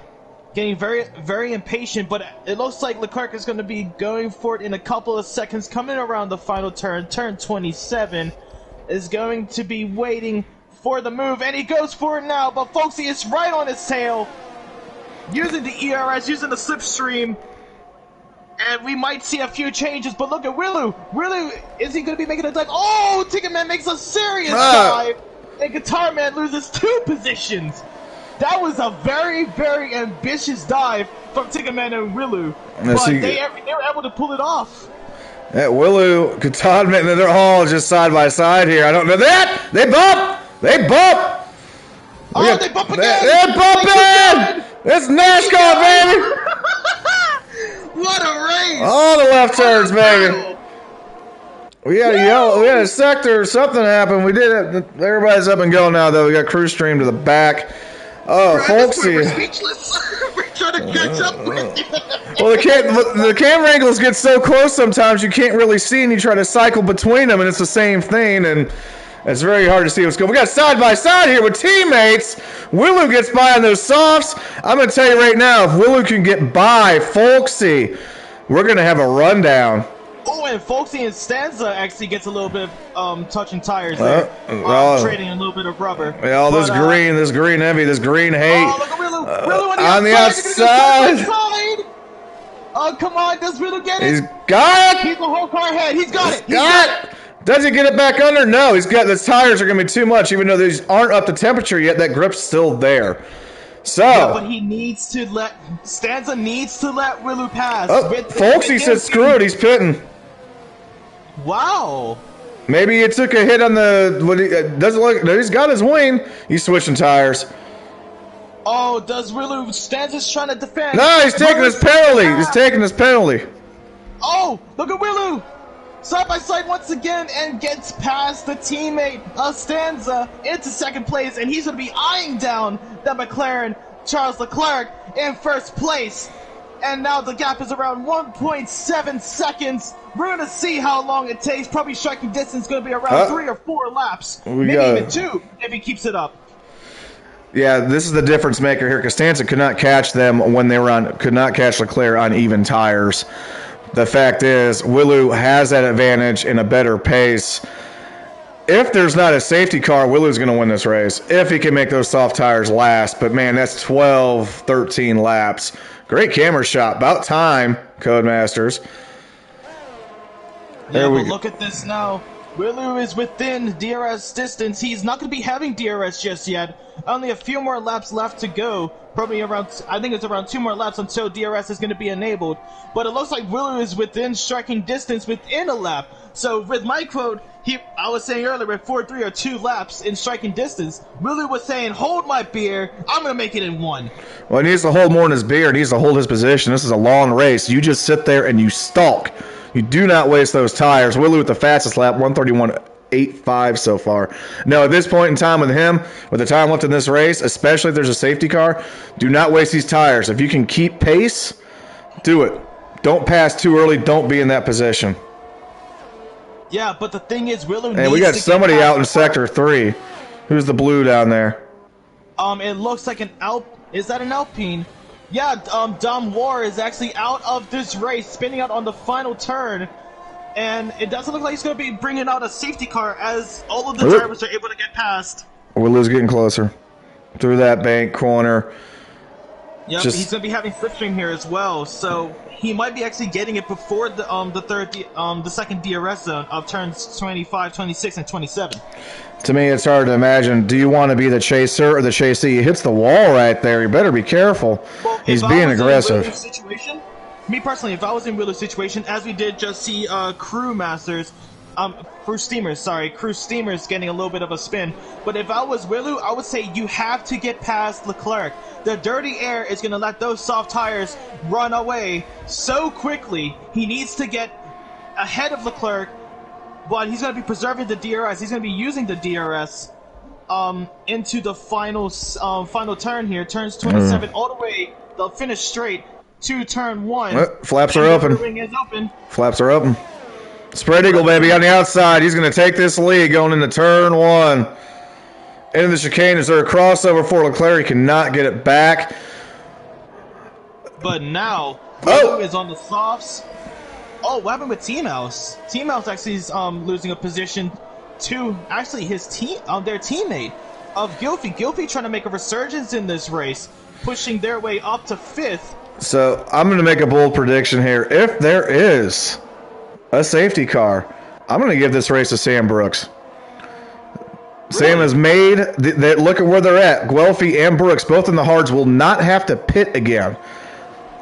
getting very, very impatient. But it looks like Leclerc is going to be going for it in a couple of seconds. Coming around the final turn, turn 27, is going to be waiting for the move, and he goes for it now. But Folksy is right on his tail, using the ERS, using the slipstream, and we might see a few changes. But look at Willu. Willu, is he going to be making a dive? Oh, Ticketman makes a serious dive, and Guitar Man loses 2 positions. That was a very, very ambitious dive from Ticketman and Willu, but they were able to pull it off. Willu, Guitar Man, they're all just side by side here. I don't know that. They bump. They bump. Oh, they bump again. They're bumping. It's NASCAR, baby. What a race. All the left turns, baby. We had a yellow. We had a sector. Something happened. We did it. Everybody's up and going now, though. We got crew stream to the back. Oh, Folksy. We're speechless. We're trying to catch up with you. Well, the camera angles get so close sometimes you can't really see, and you try to cycle between them, and it's the same thing, and it's very hard to see what's going on. We got side by side here with teammates. Willu gets by on those softs. I'm going to tell you right now, if Willu can get by Folksy, we're going to have a rundown. Oh, and Folksy and Stanza actually gets a little bit of touching tires there. Trading a little bit of rubber. Yeah, this green heavy, this green hate. Oh, look at Willu on the outside. Oh, come on, does Willu get it? He's got it. He's the whole car ahead. He's got it. Does he get it back under? No, he's got, the tires are going to be too much. Even though these aren't up to temperature yet, that grip's still there. So, yeah, but he needs to Stanza needs to let Willu pass. Folksy said screw it, he's pitting. Wow. Maybe it took a hit on the. Doesn't look. No, he's got his wing. He's switching tires. Oh, does Willu? Stanza's trying to defend. No, he's taking his penalty. He's taking his penalty. Oh, look at Willu. Side by side once again and gets past the teammate Stanza into second place, and he's going to be eyeing down the McLaren Charles Leclerc in first place. And now the gap is around 1.7 seconds. We're going to see how long it takes. Probably striking distance going to be around 3 or 4 laps. Maybe even 2 if he keeps it up. Yeah, this is the difference maker here. Costanza could not catch them when they were on, could not catch Leclerc on even tires. The fact is, Willu has that advantage in a better pace. If there's not a safety car, Willu's going to win this race if he can make those soft tires last. But man, that's 12, 13 laps. Great camera shot. About time, Codemasters. Yeah, but look at this now. Willu is within DRS distance. He's not going to be having DRS just yet. Only a few more laps left to go. Probably around, I think it's around 2 more laps until DRS is going to be enabled. But it looks like Willu is within striking distance within a lap. So with my quote, I was saying earlier, with 4-3 or 2 laps in striking distance, Willu was saying, hold my beer, I'm going to make it in 1. Well, he needs to hold more in his beer. He needs to hold his position. This is a long race. You just sit there and you stalk. You do not waste those tires. Willu with the fastest lap, 131.85 so far. Now, at this point in time with him, with the time left in this race, especially if there's a safety car, do not waste these tires. If you can keep pace, do it. Don't pass too early. Don't be in that position. Yeah, but the thing is, Willu needs And we got to somebody get out in Sector 3. Who's the blue down there? It looks like an Is that an Alpine? Yeah, Dom War is actually out of this race, spinning out on the final turn. And it doesn't look like he's going to be bringing out a safety car as all of the drivers are able to get past. Willu's getting closer. Through that bank corner. Yep, he's going to be having slipstream here as well, so he might be actually getting it before the second DRS zone of turns 25, 26, and 27. To me, it's hard to imagine. Do you want to be the chaser or the chasee? He hits the wall right there. You better be careful. Well, he's being aggressive. Me personally, if I was in Willu's situation, as we did just see Crew Steamers getting a little bit of a spin. But if I was Willu, I would say you have to get past Leclerc. The dirty air is going to let those soft tires run away so quickly. He needs to get ahead of Leclerc, but he's going to be preserving the DRS. He's going to be using the DRS into the final turn here. Turns 27 all the way. They'll finish straight to turn 1. Flaps are open. The ring is open. Flaps are open. Spread eagle, baby, on the outside. He's going to take this lead going into turn 1. Into the chicane. Is there a crossover for Leclerc? He cannot get it back. But now, Willu is on the softs. Oh, what happened with Team House? Team House actually is losing a position to actually their teammate of Gilfy. Gilfy trying to make a resurgence in this race, pushing their way up to 5th. So I'm going to make a bold prediction here. If there is a safety car, I'm going to give this race to Sam Brooks. Really? Sam has made look at where they're at. Guelphy and Brooks, both in the hards, will not have to pit again.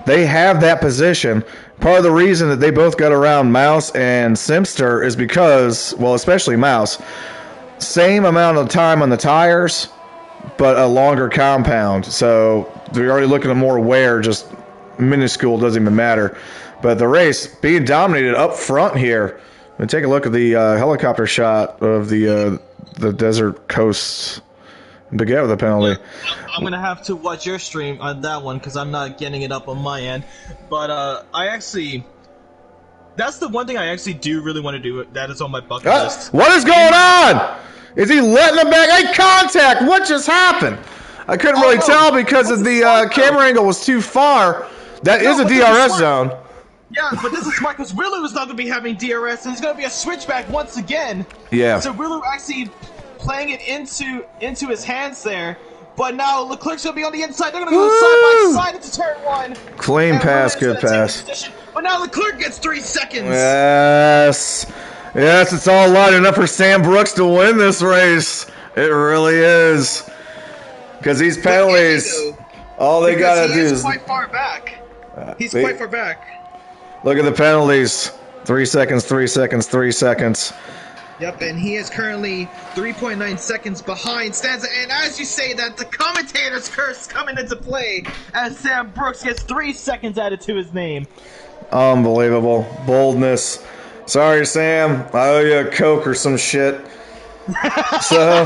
They have that position. Part of the reason that they both got around Mouse and Simster is because, well, especially Mouse, same amount of time on the tires, but a longer compound. So they're already looking at more wear, just minuscule, doesn't even matter. But the race being dominated up front here. And take a look at the helicopter shot of the desert coasts. Baguette with a penalty. I'm going to have to watch your stream on that one because I'm not getting it up on my end. But that's the one thing I actually do really want to do. That is on my bucket list. What is going on? Is he letting him back? Hey, contact! What just happened? I couldn't really tell because of the camera angle was too far. That is a DRS zone. Yeah, but this is smart because Willu is not going to be having DRS, and it's going to be a switchback once again. Yeah. So Willu actually playing it into his hands there, but now Leclerc's going to be on the inside. They're going to go side by side into turn 1. Clean pass, good pass. But now Leclerc gets 3 seconds. Yes, it's all lining up for Sam Brooks to win this race. It really is. Because these penalties, all they got to do is... quite far back. He's quite far back. Look at the penalties. 3 seconds, 3 seconds, 3 seconds. Yep, and he is currently 3.9 seconds behind Stanza. And as you say that, the commentator's curse coming into play as Sam Brooks gets 3 seconds added to his name. Unbelievable. Boldness. Sorry, Sam. I owe you a Coke or some shit. So,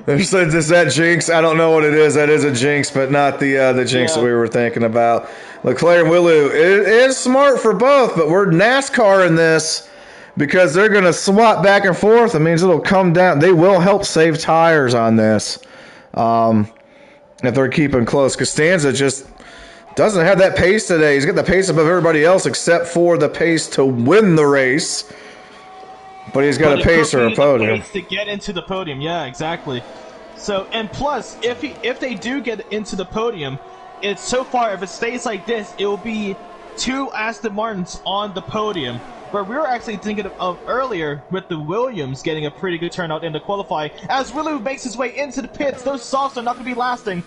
is that jinx? I don't know what it is. That is a jinx, but not the jinx that we were thinking about. Leclerc and Willu, it is smart for both, but we're NASCAR in this because they're going to swap back and forth. It means it'll come down. They will help save tires on this. If they're keeping close. Costanza just doesn't have that pace today. He's got the pace above everybody else except for the pace to win the race. But he's got a pace or a podium. To get into the podium, yeah, exactly. So, and plus, if they do get into the podium, it's so far, if it stays like this, it will be 2 Aston Martins on the podium. Where we were actually thinking of earlier with the Williams getting a pretty good turnout in the qualifying. As Willow makes his way into the pits, those softs are not going to be lasting.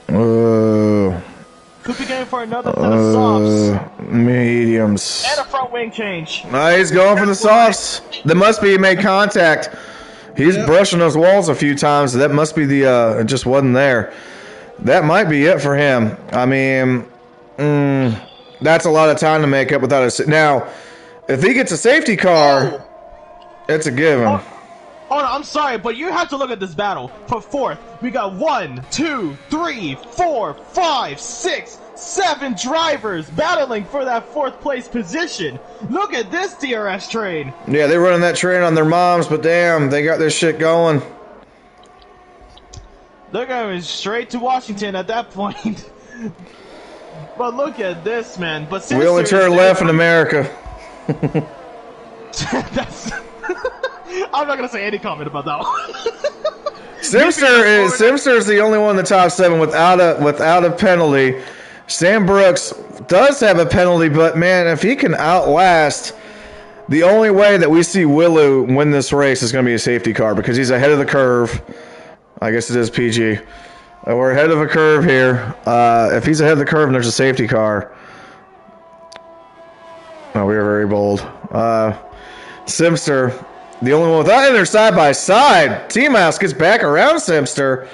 Could be going for another set of softs. Mediums. And a front wing change. He's going for the softs. That must be he made contact. He's brushing those walls a few times. That must be the, it just wasn't there. That might be it for him. I mean, that's a lot of time to make up without a... Now, if he gets a safety car, it's a given. Hold on, I'm sorry, but you have to look at this battle. For 4th, we got 1, 2, 3, 4, 5, 6, 7 drivers battling for that 4th place position. Look at this DRS train. Yeah, they're running that train on their moms, but damn, they got this shit going. They're going straight to Washington at that point. But look at this, man. But we only turn left in America. That's... I'm not gonna say any comment about that one. Simster is the only one in the top 7 without a penalty. Sam Brooks does have a penalty, but man, if he can outlast, the only way that we see Willow win this race is going to be a safety car because he's ahead of the curve. I guess it is PG. We're ahead of a curve here. If he's ahead of the curve and there's a safety car, we are very bold. Simster, the only one without, and they're side by side. T-Mouse gets back around Simster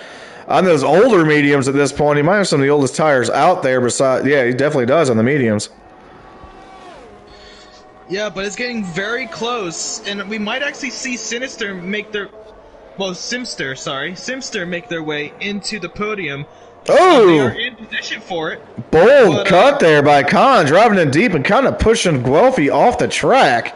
on those older mediums at this point. He might have some of the oldest tires out there. Besides, yeah, he definitely does on the mediums. Yeah, but it's getting very close, and we might actually see Simster make their way into the podium. Oh! They are in position for it. Bold cut there by Khan, driving in deep and kind of pushing Guelphy off the track.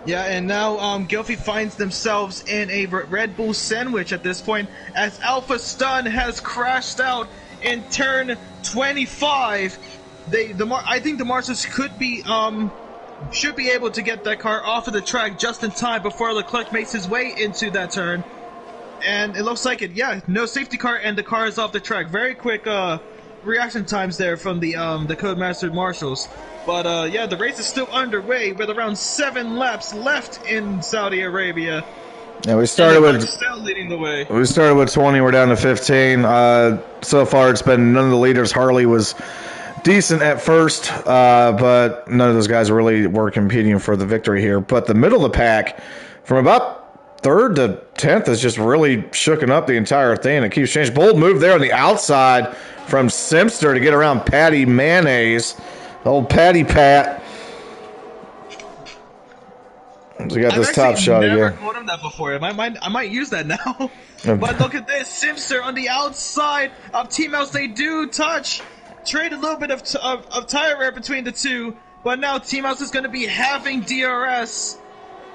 Yeah, and now Guelphy finds themselves in a Red Bull sandwich at this point, as Alpha Stun has crashed out in turn 25. I think the Marshals should be able to get that car off of the track just in time before Leclerc makes his way into that turn. And it looks like it, yeah, no safety car, and the car is off the track. Very quick reaction times there from the Codemaster Marshals. But yeah, the race is still underway with around 7 laps left in Saudi Arabia. Yeah, we started with still leading the way. We started with 20, we're down to 15. So far, it's been none of the leaders. Harley was decent at first, but none of those guys really were competing for the victory here. But the middle of the pack, from about 3rd to 10th, is just really shooken up the entire thing. It keeps changing. Bold move there on the outside from Simster to get around Patty Mayonnaise. Old Patty Pat. So we got this top shot again. I've never called him that before. I might use that now. But look at this. Simster on the outside of T-Mouse. They do touch. Trade a little bit of tire wear between the two. But now T-Mouse is going to be having DRS.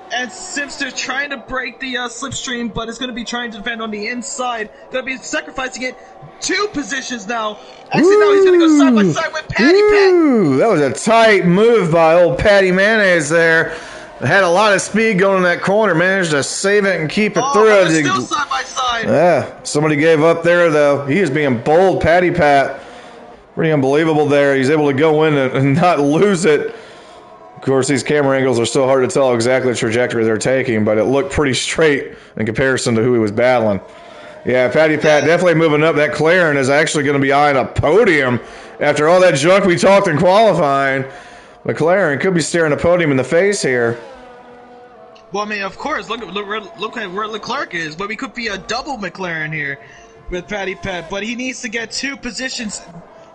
And Simster trying to break the slipstream, but is going to be trying to defend on the inside. Going to be sacrificing it. 2 positions now. Actually, no, he's going to go side by side with Patty Pat. That was a tight move by old Patty Mayonnaise there. Had a lot of speed going in that corner. Managed to save it and keep it through. But they're still side by side. Yeah, somebody gave up there, though. He is being bold, Patty Pat. Pretty unbelievable there. He's able to go in and not lose it. Of course, these camera angles are so hard to tell exactly the trajectory they're taking, but it looked pretty straight in comparison to who he was battling. Yeah, Patty Pat definitely moving up. That McLaren is actually going to be eyeing a podium after all that junk we talked in qualifying. McLaren could be staring a podium in the face here. Well, I mean, of course, look at where Leclerc is, but we could be a double McLaren here with Patty Pat, but he needs to get 2 positions.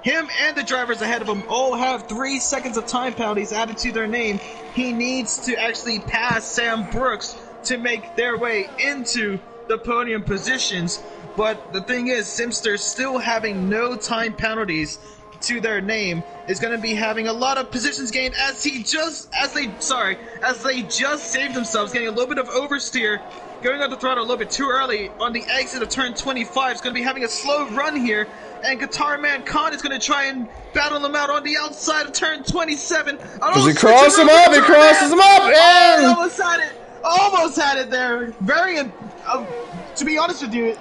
Him and the drivers ahead of him all have 3 seconds of time penalties added to their name. He needs to actually pass Sam Brooks to make their way into the podium positions. But the thing is, Simster still having no time penalties to their name is going to be having a lot of positions gained as they just saved themselves, getting a little bit of oversteer, going on the throttle a little bit too early on the exit of turn 25. Is going to be having a slow run here, and Guitar Man Khan is going to try and battle him out on the outside of turn 27. Does he cross him up? He crosses him up, and almost had it there. To be honest with you,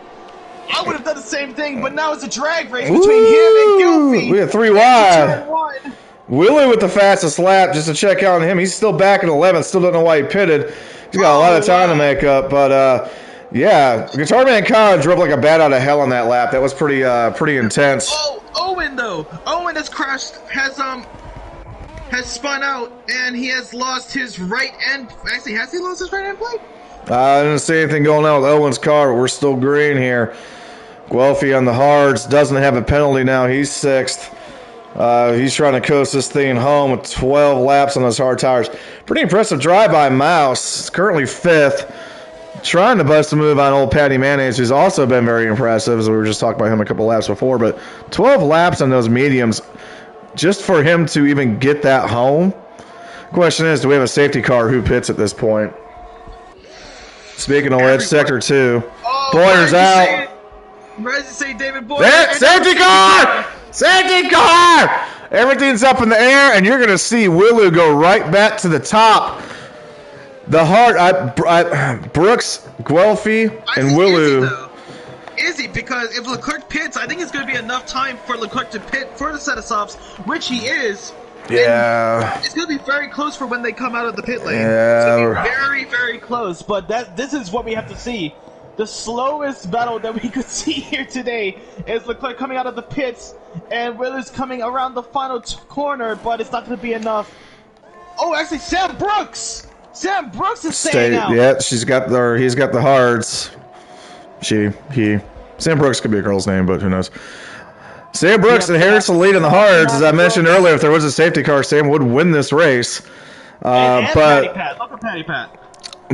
I would have done the same thing, but now it's a drag race between him and Gilfie. We have 3 wide. Willie with the fastest lap, just to check out on him. He's still back in 11th. Still don't know why he pitted. He's got a lot of time to make up, but yeah, Guitar Man Khan drove like a bat out of hell on that lap. That was pretty intense. Oh, Owen though. Owen has crashed, has spun out, and he has lost his right end. Actually, has he lost his right end plate? I didn't see anything going on with Owen's car, but we're still green here. Guelphy on the hards doesn't have a penalty now. He's 6th. He's trying to coast this thing home with 12 laps on those hard tires. Pretty impressive drive by Mouse. He's currently 5th. Trying to bust a move on old Patty Mayonnaise, who's also been very impressive, as we were just talking about him a couple laps before. But 12 laps on those mediums, just for him to even get that home. Question is, do we have a safety car? Who pits at this point? Speaking of which, Sector 2. Boyer's out. Ready to say David Boyer. Safety car! Safety car! Everything's up in the air, and you're going to see Willu go right back to the top. The hard, Brooks, Guelphy, and Willu. Is he? Because if Leclerc pits, I think it's going to be enough time for Leclerc to pit for the set of softs, which he is. Yeah. It's going to be very close for when they come out of the pit lane. Yeah. It's going to be very, very close. But this is what we have to see. The slowest battle that we could see here today is Leclerc coming out of the pits, and Willis coming around the final corner, but it's not going to be enough. Oh, actually, Sam Brooks! Sam Brooks is staying out. Yeah, he's got the hards. Sam Brooks could be a girl's name, but who knows. Sam Brooks inherits the lead in the hards. As I mentioned earlier, if there was a safety car, Sam would win this race. And Patty Pat. Look at Patty Pat.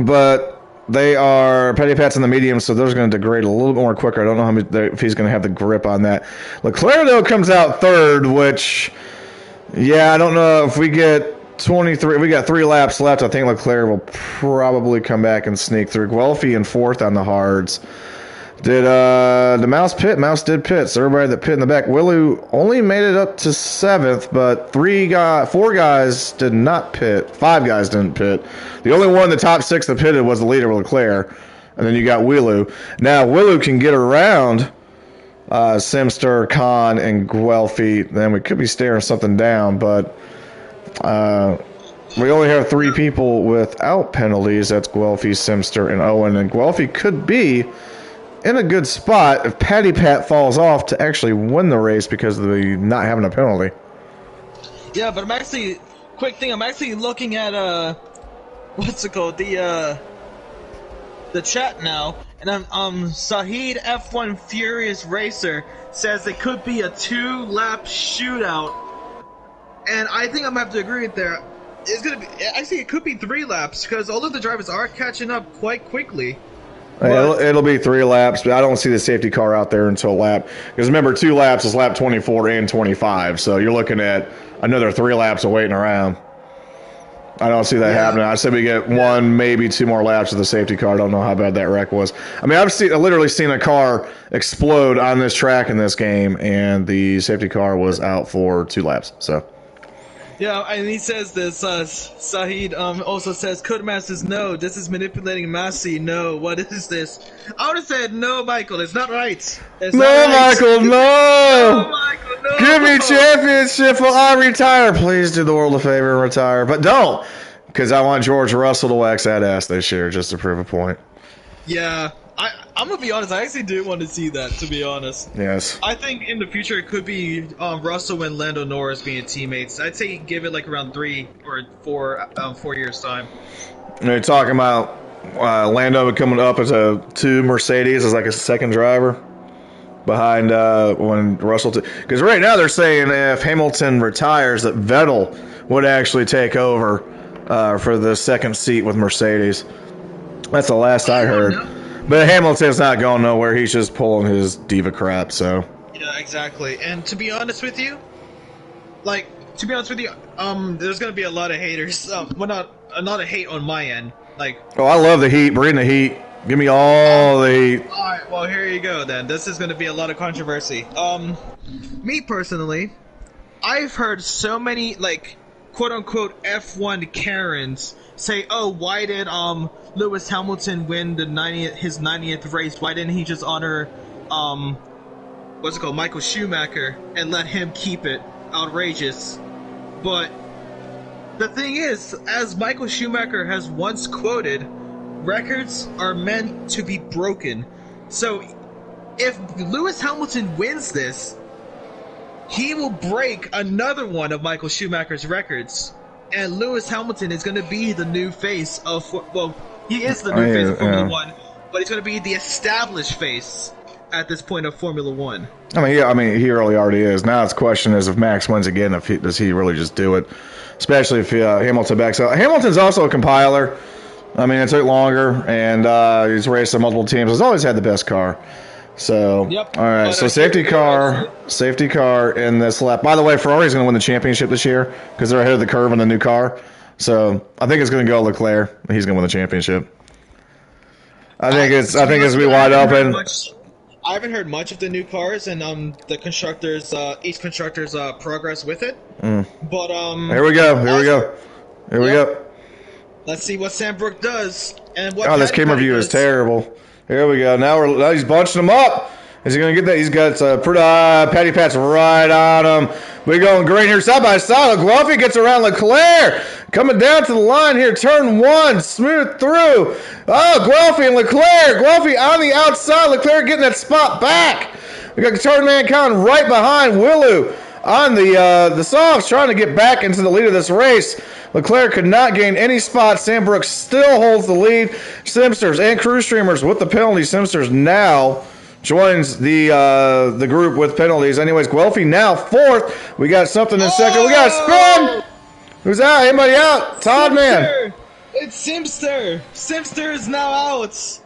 But they are Patty Pat's in the medium, so those are going to degrade a little bit more quicker. I don't know if he's going to have the grip on that. Leclerc, though, comes out 3rd, which, yeah, I don't know if we get 23. We got 3 laps left. I think Leclerc will probably come back and sneak through. Guelphy in 4th on the hards. Did the Mouse pit? Mouse did pit. So everybody that pit in the back. Willu only made it up to 7th, but 4 guys did not pit. 5 guys didn't pit. The only one in the top 6 that pitted was the leader, Leclerc. And then you got Willu. Now, Willu can get around Simster, Khan, and Guelphy. Then we could be staring something down, but we only have 3 people without penalties. That's Guelphy, Simster, and Owen. And Guelphy could be in a good spot if Patty Pat falls off to actually win the race because of the not having a penalty. Yeah, but I'm actually looking at what's it called, the chat now, and Sahid F1 Furious Racer says it could be a 2-lap shootout, and I think I'm gonna have to agree with there. It's gonna be actually it could be 3 laps because all of the drivers are catching up quite quickly. It'll be 3 laps, but I don't see the safety car out there until lap. Because remember, 2 laps is lap 24 and 25, so you're looking at another 3 laps of waiting around. I don't see that happening. I said we get 1, maybe 2 more laps of the safety car. I don't know how bad that wreck was. I mean, I've literally seen a car explode on this track in this game, and the safety car was out for 2 laps. So. Yeah, and he says this, Sahid also says, Codemasters, no, this is manipulating Massey, no, what is this? I would have said, no, Michael, it's not right. It's no, not right. Michael, no! No, Michael, no! Give me championship or I retire. Please do the world a favor and retire. But don't, because I want George Russell to wax that ass this year just to prove a point. Yeah. I'm going to be honest, I actually do want to see that, to be honest. Yes. I think in the future it could be Russell and Lando Norris being teammates. I'd say give it like around 3 or 4 years' time. They're talking about Lando coming up as a 2 Mercedes as like a second driver behind when Russell... Because right now they're saying if Hamilton retires that Vettel would actually take over for the second seat with Mercedes. That's the last I heard. But Hamilton's not going nowhere. He's just pulling his diva crap, so. Yeah, exactly. And to be honest with you, like, to be honest with you, there's gonna be a lot of haters. Well, not a lot of hate on my end. Like, Oh, I love the heat. Bring the heat. Give me all the heat. all right, well, here you go. Then this is gonna be a lot of controversy. Me personally, I've heard so many like quote unquote F1 Karens say, "Oh, why did Lewis Hamilton win his 90th race? Why didn't he just honor what's it called, Michael Schumacher, and let him keep it?" Outrageous. But the thing is, as Michael Schumacher has once quoted, records are meant to be broken. So if Lewis Hamilton wins this, he will break another one of Michael Schumacher's records, and Lewis Hamilton is going to be the new face of, well, he is the new face of Formula One, but he's going to be the established face at this point of Formula One. I mean, yeah, I mean, he really already is. Now it's question is if Max wins again, does he really just do it? Especially if Hamilton backs out. Hamilton's also a compiler. I mean, it took longer, and he's raced on multiple teams. He's always had the best car. So, Yep. all right. So safety car in this lap. By the way, Ferrari's going to win the championship this year because they're ahead of the curve in the new car. So I think it's going to go Leclerc. He's going to win the championship. I think it's going to be wide open. I haven't heard much of the new cars and the constructors, each constructor's progress with it. But here we go. Here we go. Let's see what Sam Brook does and what. Oh, this camera view is terrible. Here we go. Now he's bunching them up. Is he going to get that? He's got Patty Pat's right on him. We're going green here, side by side. Gluffy gets around Leclerc. Coming down to the line here, turn one, smooth through. Oh, Gluffy and Leclerc. Gluffy on the outside. Leclerc getting that spot back. We got Jordan Mankind right behind Willu on the softs, trying to get back into the lead of this race. Leclerc could not gain any spots. Sam Brooks still holds the lead. Simsters and Crew Streamers with the penalty. Simsters now joins the group with penalties. Anyways, Guelphy now fourth. We got something in second. We got a spin. Who's out? Anybody out? Todd, man. It's Simster. Simster is now out.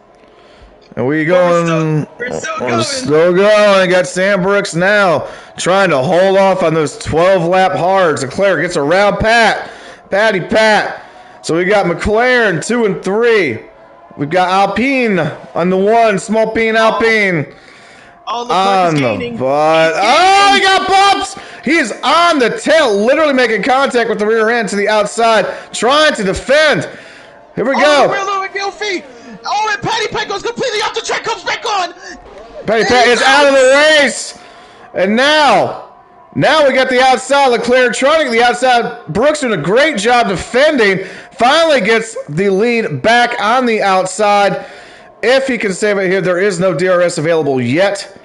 And we going. We're still going. Got Sam Brooks now trying to hold off on those 12-lap hards. Leclerc gets around Patty Pat. So we got McLaren 2 and 3. We've got Alpine on the 1, small Pine Alpine. On the butt. Oh, he got bumps! He is on the tail, literally making contact with the rear end to the outside, trying to defend. Here we go. Oh, Gilfy. Oh, and Patty Pat goes completely off the track, comes back on. Patty Pat is out of the race. And now we got the outside. Leclerc trying to get the outside. Brooks doing a great job defending. Finally gets the lead back on the outside. If he can save it here, there is no DRS available yet.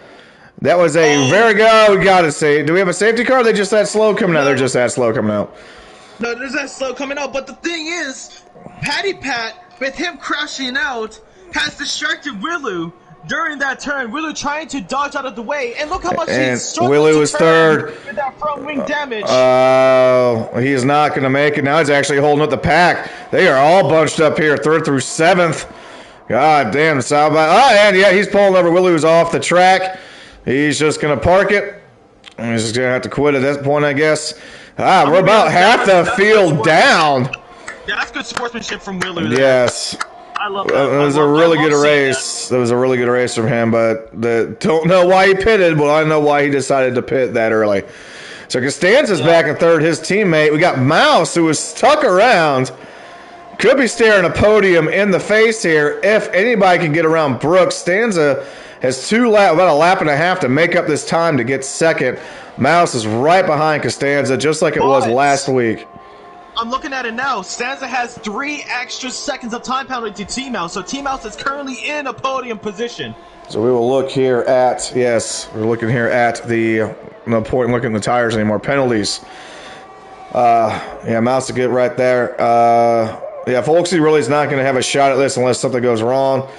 That was a very good. We got to say, do we have a safety car? Or they just that slow coming out. They're just that slow coming out. No, there's that slow coming out. But the thing is, Patty Pat, with him crashing out, has distracted Willu during that turn. Willu trying to dodge out of the way, and look how much he's struggling Willu was third with that front wing damage. He's not going to make it. Now he's actually holding up the pack. They are all bunched up here, 3rd through 7th. God damn, South by. Oh, and yeah, he's pulling over. Willu's off the track. He's just going to park it. He's just going to have to quit at this point, I guess. We're about half the field down. Yeah, that's good sportsmanship from Willu. Yes. I love that. It was a really good race. That was a really good race from him, but don't know why he pitted, but I know why he decided to pit that early. So Costanza's back in 3rd, his teammate. We got Mouse, who was stuck around. Could be staring a podium in the face here if anybody can get around Brooks. Stanza has about a lap and a half to make up this time to get second. Mouse is right behind Costanza, just like it was last week. I'm looking at it now. Stanza has 3 extra seconds of time penalty to T-Mouse, so T-Mouse is currently in a podium position. So we will look here at, we're looking here at no point in looking at the tires anymore. Penalties. Mouse to get right there. Folksy really is not going to have a shot at this unless something goes wrong.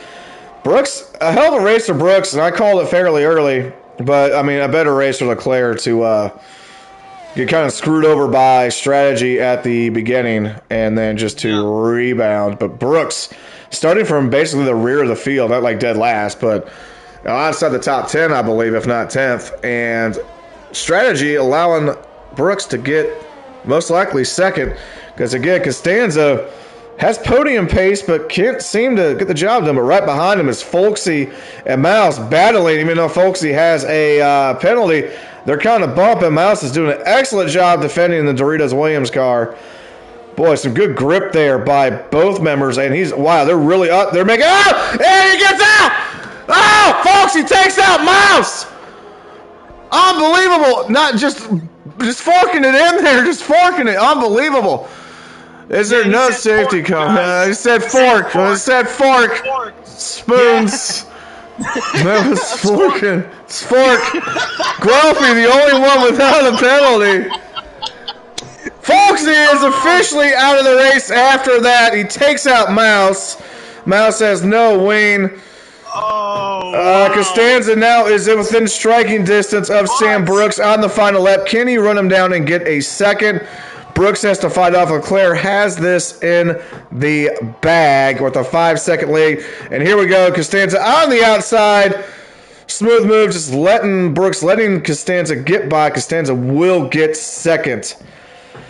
Brooks, a hell of a race for Brooks, and I called it fairly early, but I mean, a better race for Leclerc to get kind of screwed over by strategy at the beginning and then just to rebound. But Brooks, starting from basically the rear of the field, not like dead last, but outside the top 10, I believe, if not 10th, and strategy allowing Brooks to get most likely second. Because again, Costanza has podium pace, but can't seem to get the job done. But right behind him is Folksy and Mouse battling, even though Folksy has a penalty. They're kind of bumping. Mouse is doing an excellent job defending the Doritos Williams car. Boy, some good grip there by both members. And wow, they're really up. They're making, and he gets out! Oh, Folksy takes out Mouse! Unbelievable. Not just forking it in there, just forking it. Unbelievable. Is there no safety coming? He said fork. He said fork. Spoons. That was forking. It's fork. Guelphy, the only one without a penalty. Folksy is officially out of the race after that. He takes out Mouse. Mouse has no wing. Costanza now is within striking distance of Sam Brooks on the final lap. Can he run him down and get a second? Brooks has to fight off. Leclerc has this in the bag with a 5-second lead. And here we go. Costanza on the outside. Smooth move, just letting Costanza get by. Costanza will get second.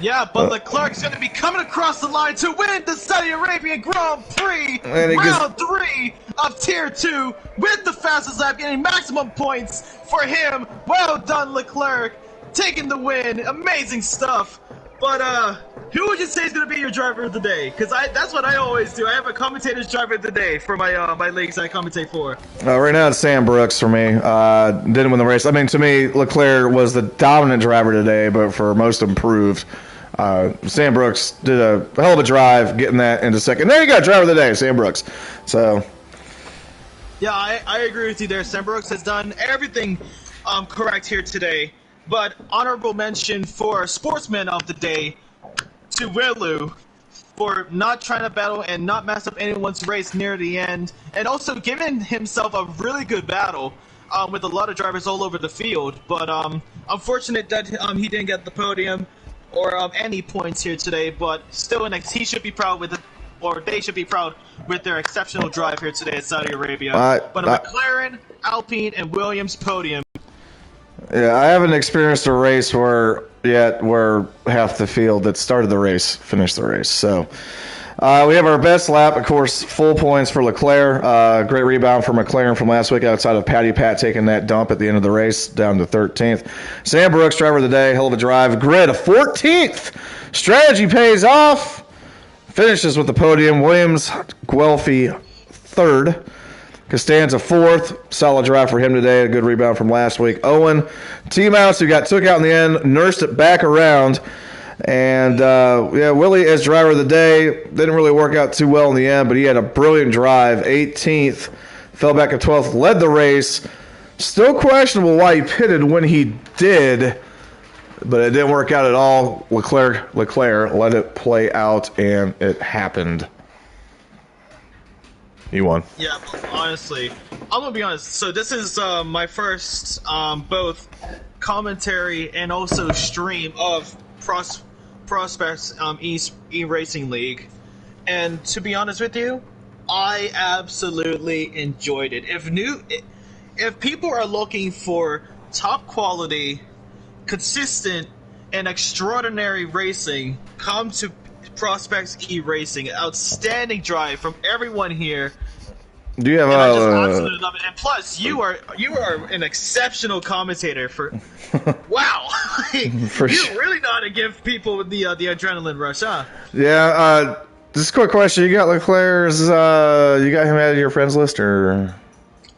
Yeah, but Leclerc's going to be coming across the line to win the Saudi Arabian Grand Prix round 3 of Tier 2 with the fastest lap, getting maximum points for him. Well done, Leclerc, taking the win. Amazing stuff. But who would you say is going to be your driver of the day? Because that's what I always do. I have a commentator's driver of the day for my leagues I commentate for. Right now it's Sam Brooks for me. Didn't win the race. I mean, to me, Leclerc was the dominant driver today, but for most improved. Sam Brooks did a hell of a drive getting that into second. There you go, driver of the day, Sam Brooks. So, yeah, I agree with you there. Sam Brooks has done everything correct here today. But honorable mention for Sportsman of the Day to Willu for not trying to battle and not mess up anyone's race near the end, and also giving himself a really good battle with a lot of drivers all over the field. But unfortunate that he didn't get the podium or any points here today. But still, he should be proud with it, or they should be proud with their exceptional drive here today at Saudi Arabia. But a McLaren, Alpine, and Williams podium. Yeah, I haven't experienced a race where half the field that started the race finished the race. So we have our best lap, of course, full points for Leclerc. Great rebound for McLaren from last week outside of Patty Pat taking that dump at the end of the race down to 13th. Sam Brooks, driver of the day, hell of a drive. Grid, a 14th. Strategy pays off. Finishes with the podium. Williams, Guelphy, third. Costanza fourth, solid drive for him today, a good rebound from last week. Owen, T-Mouse, who took out in the end, nursed it back around. And, Willie as driver of the day, didn't really work out too well in the end, but he had a brilliant drive, 18th, fell back at 12th, led the race. Still questionable why he pitted when he did, but it didn't work out at all. Leclerc let it play out, and it happened. He won. Yeah, honestly, I'm gonna be honest. So this is my first both commentary and also stream of Prospects eRacing League, and to be honest with you, I absolutely enjoyed it. If people are looking for top quality, consistent, and extraordinary racing, come to Prospects eRacing. Outstanding drive from everyone here. Do you have I just absolutely love it. And plus, you are an exceptional commentator for. Wow, you really know how to give people the adrenaline rush, huh? Yeah. Just a quick question: you got Leclerc's? You got him out of your friends list, or?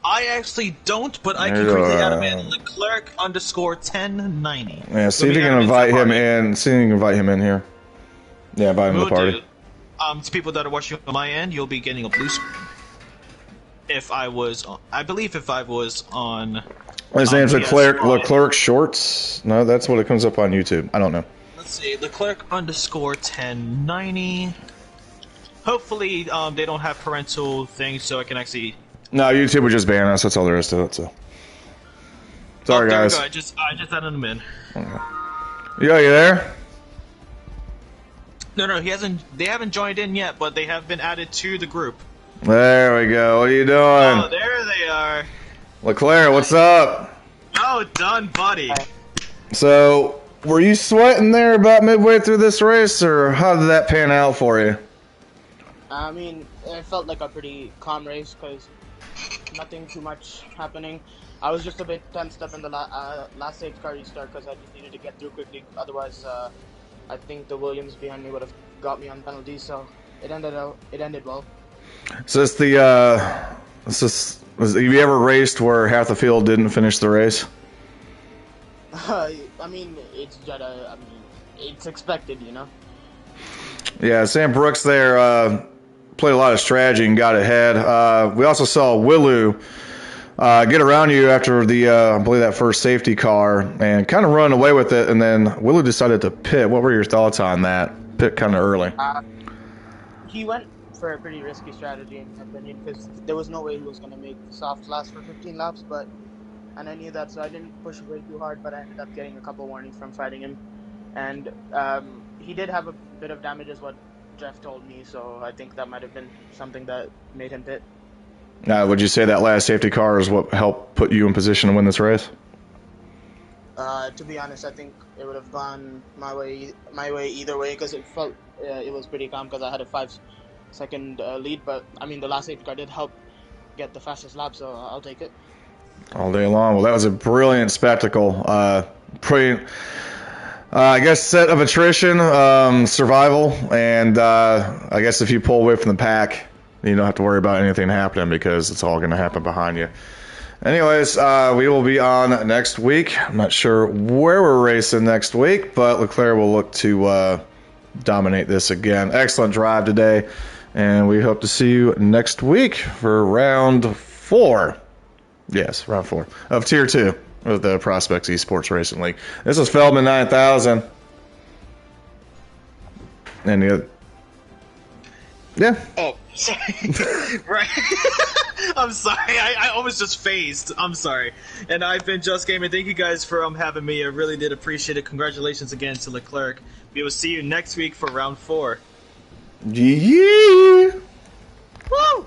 I actually don't, but I can quickly add him in. Leclerc _1090. Yeah, see if you can invite him in. See if you can invite him in here. Yeah, invite him to the party. To people that are watching on my end, you'll be getting a blue screen. I believe if I was on. His name's Leclerc Shorts. No, that's what it comes up on YouTube. I don't know. Let's see, Leclerc _1090. Hopefully, they don't have parental things, so I can actually. No, YouTube would just ban us. That's all there is to it. So. Sorry, guys. I just added him in. Okay. You there? No, he hasn't. They haven't joined in yet, but they have been added to the group. There we go. What are you doing? Oh, there they are. Leclerc, what's up? Oh, done, buddy. So, were you sweating there about midway through this race, or how did that pan out for you? I mean, it felt like a pretty calm race because nothing too much happening. I was just a bit tensed up in the last safety car restart because I just needed to get through quickly. Otherwise, I think the Williams behind me would have got me on penalty. So it ended well. So it's have you ever raced where half the field didn't finish the race? I mean, it's Jeddah. I mean, it's expected, you know. Yeah, Sam Brooks there played a lot of strategy and got ahead. We also saw Willu get around you after the, I believe, that first safety car and kind of run away with it. And then Willu decided to pit. What were your thoughts on that? Pit kind of early. He went for a pretty risky strategy, in my opinion, because there was no way he was going to make the soft last for 15 laps. And I knew that, so I didn't push way too hard. But I ended up getting a couple warnings from fighting him. And he did have a bit of damage, is what Jeff told me. So I think that might have been something that made him pit. Would you say that last safety car is what helped put you in position to win this race? To be honest, I think it would have gone my way either way because it felt it was pretty calm because I had a 5-second lead. But I mean, the last safety car did help get the fastest lap, so I'll take it. All day long. Well, that was a brilliant spectacle. Pretty, I guess, set of attrition, survival, and I guess if you pull away from the pack, you don't have to worry about anything happening because it's all going to happen behind you. Anyways, we will be on next week. I'm not sure where we're racing next week, but Leclerc will look to dominate this again. Excellent drive today, and we hope to see you next week for round 4. Yes, round 4 of Tier 2 of the Prospects Esports Racing League. This is Feldman 9000. And yeah. Oh, sorry. Right. I'm sorry. I was just phased. I'm sorry. And I've been Just Gaming. Thank you guys for having me. I really did appreciate it. Congratulations again to Leclerc. We will see you next week for round 4. Yeah. Woo!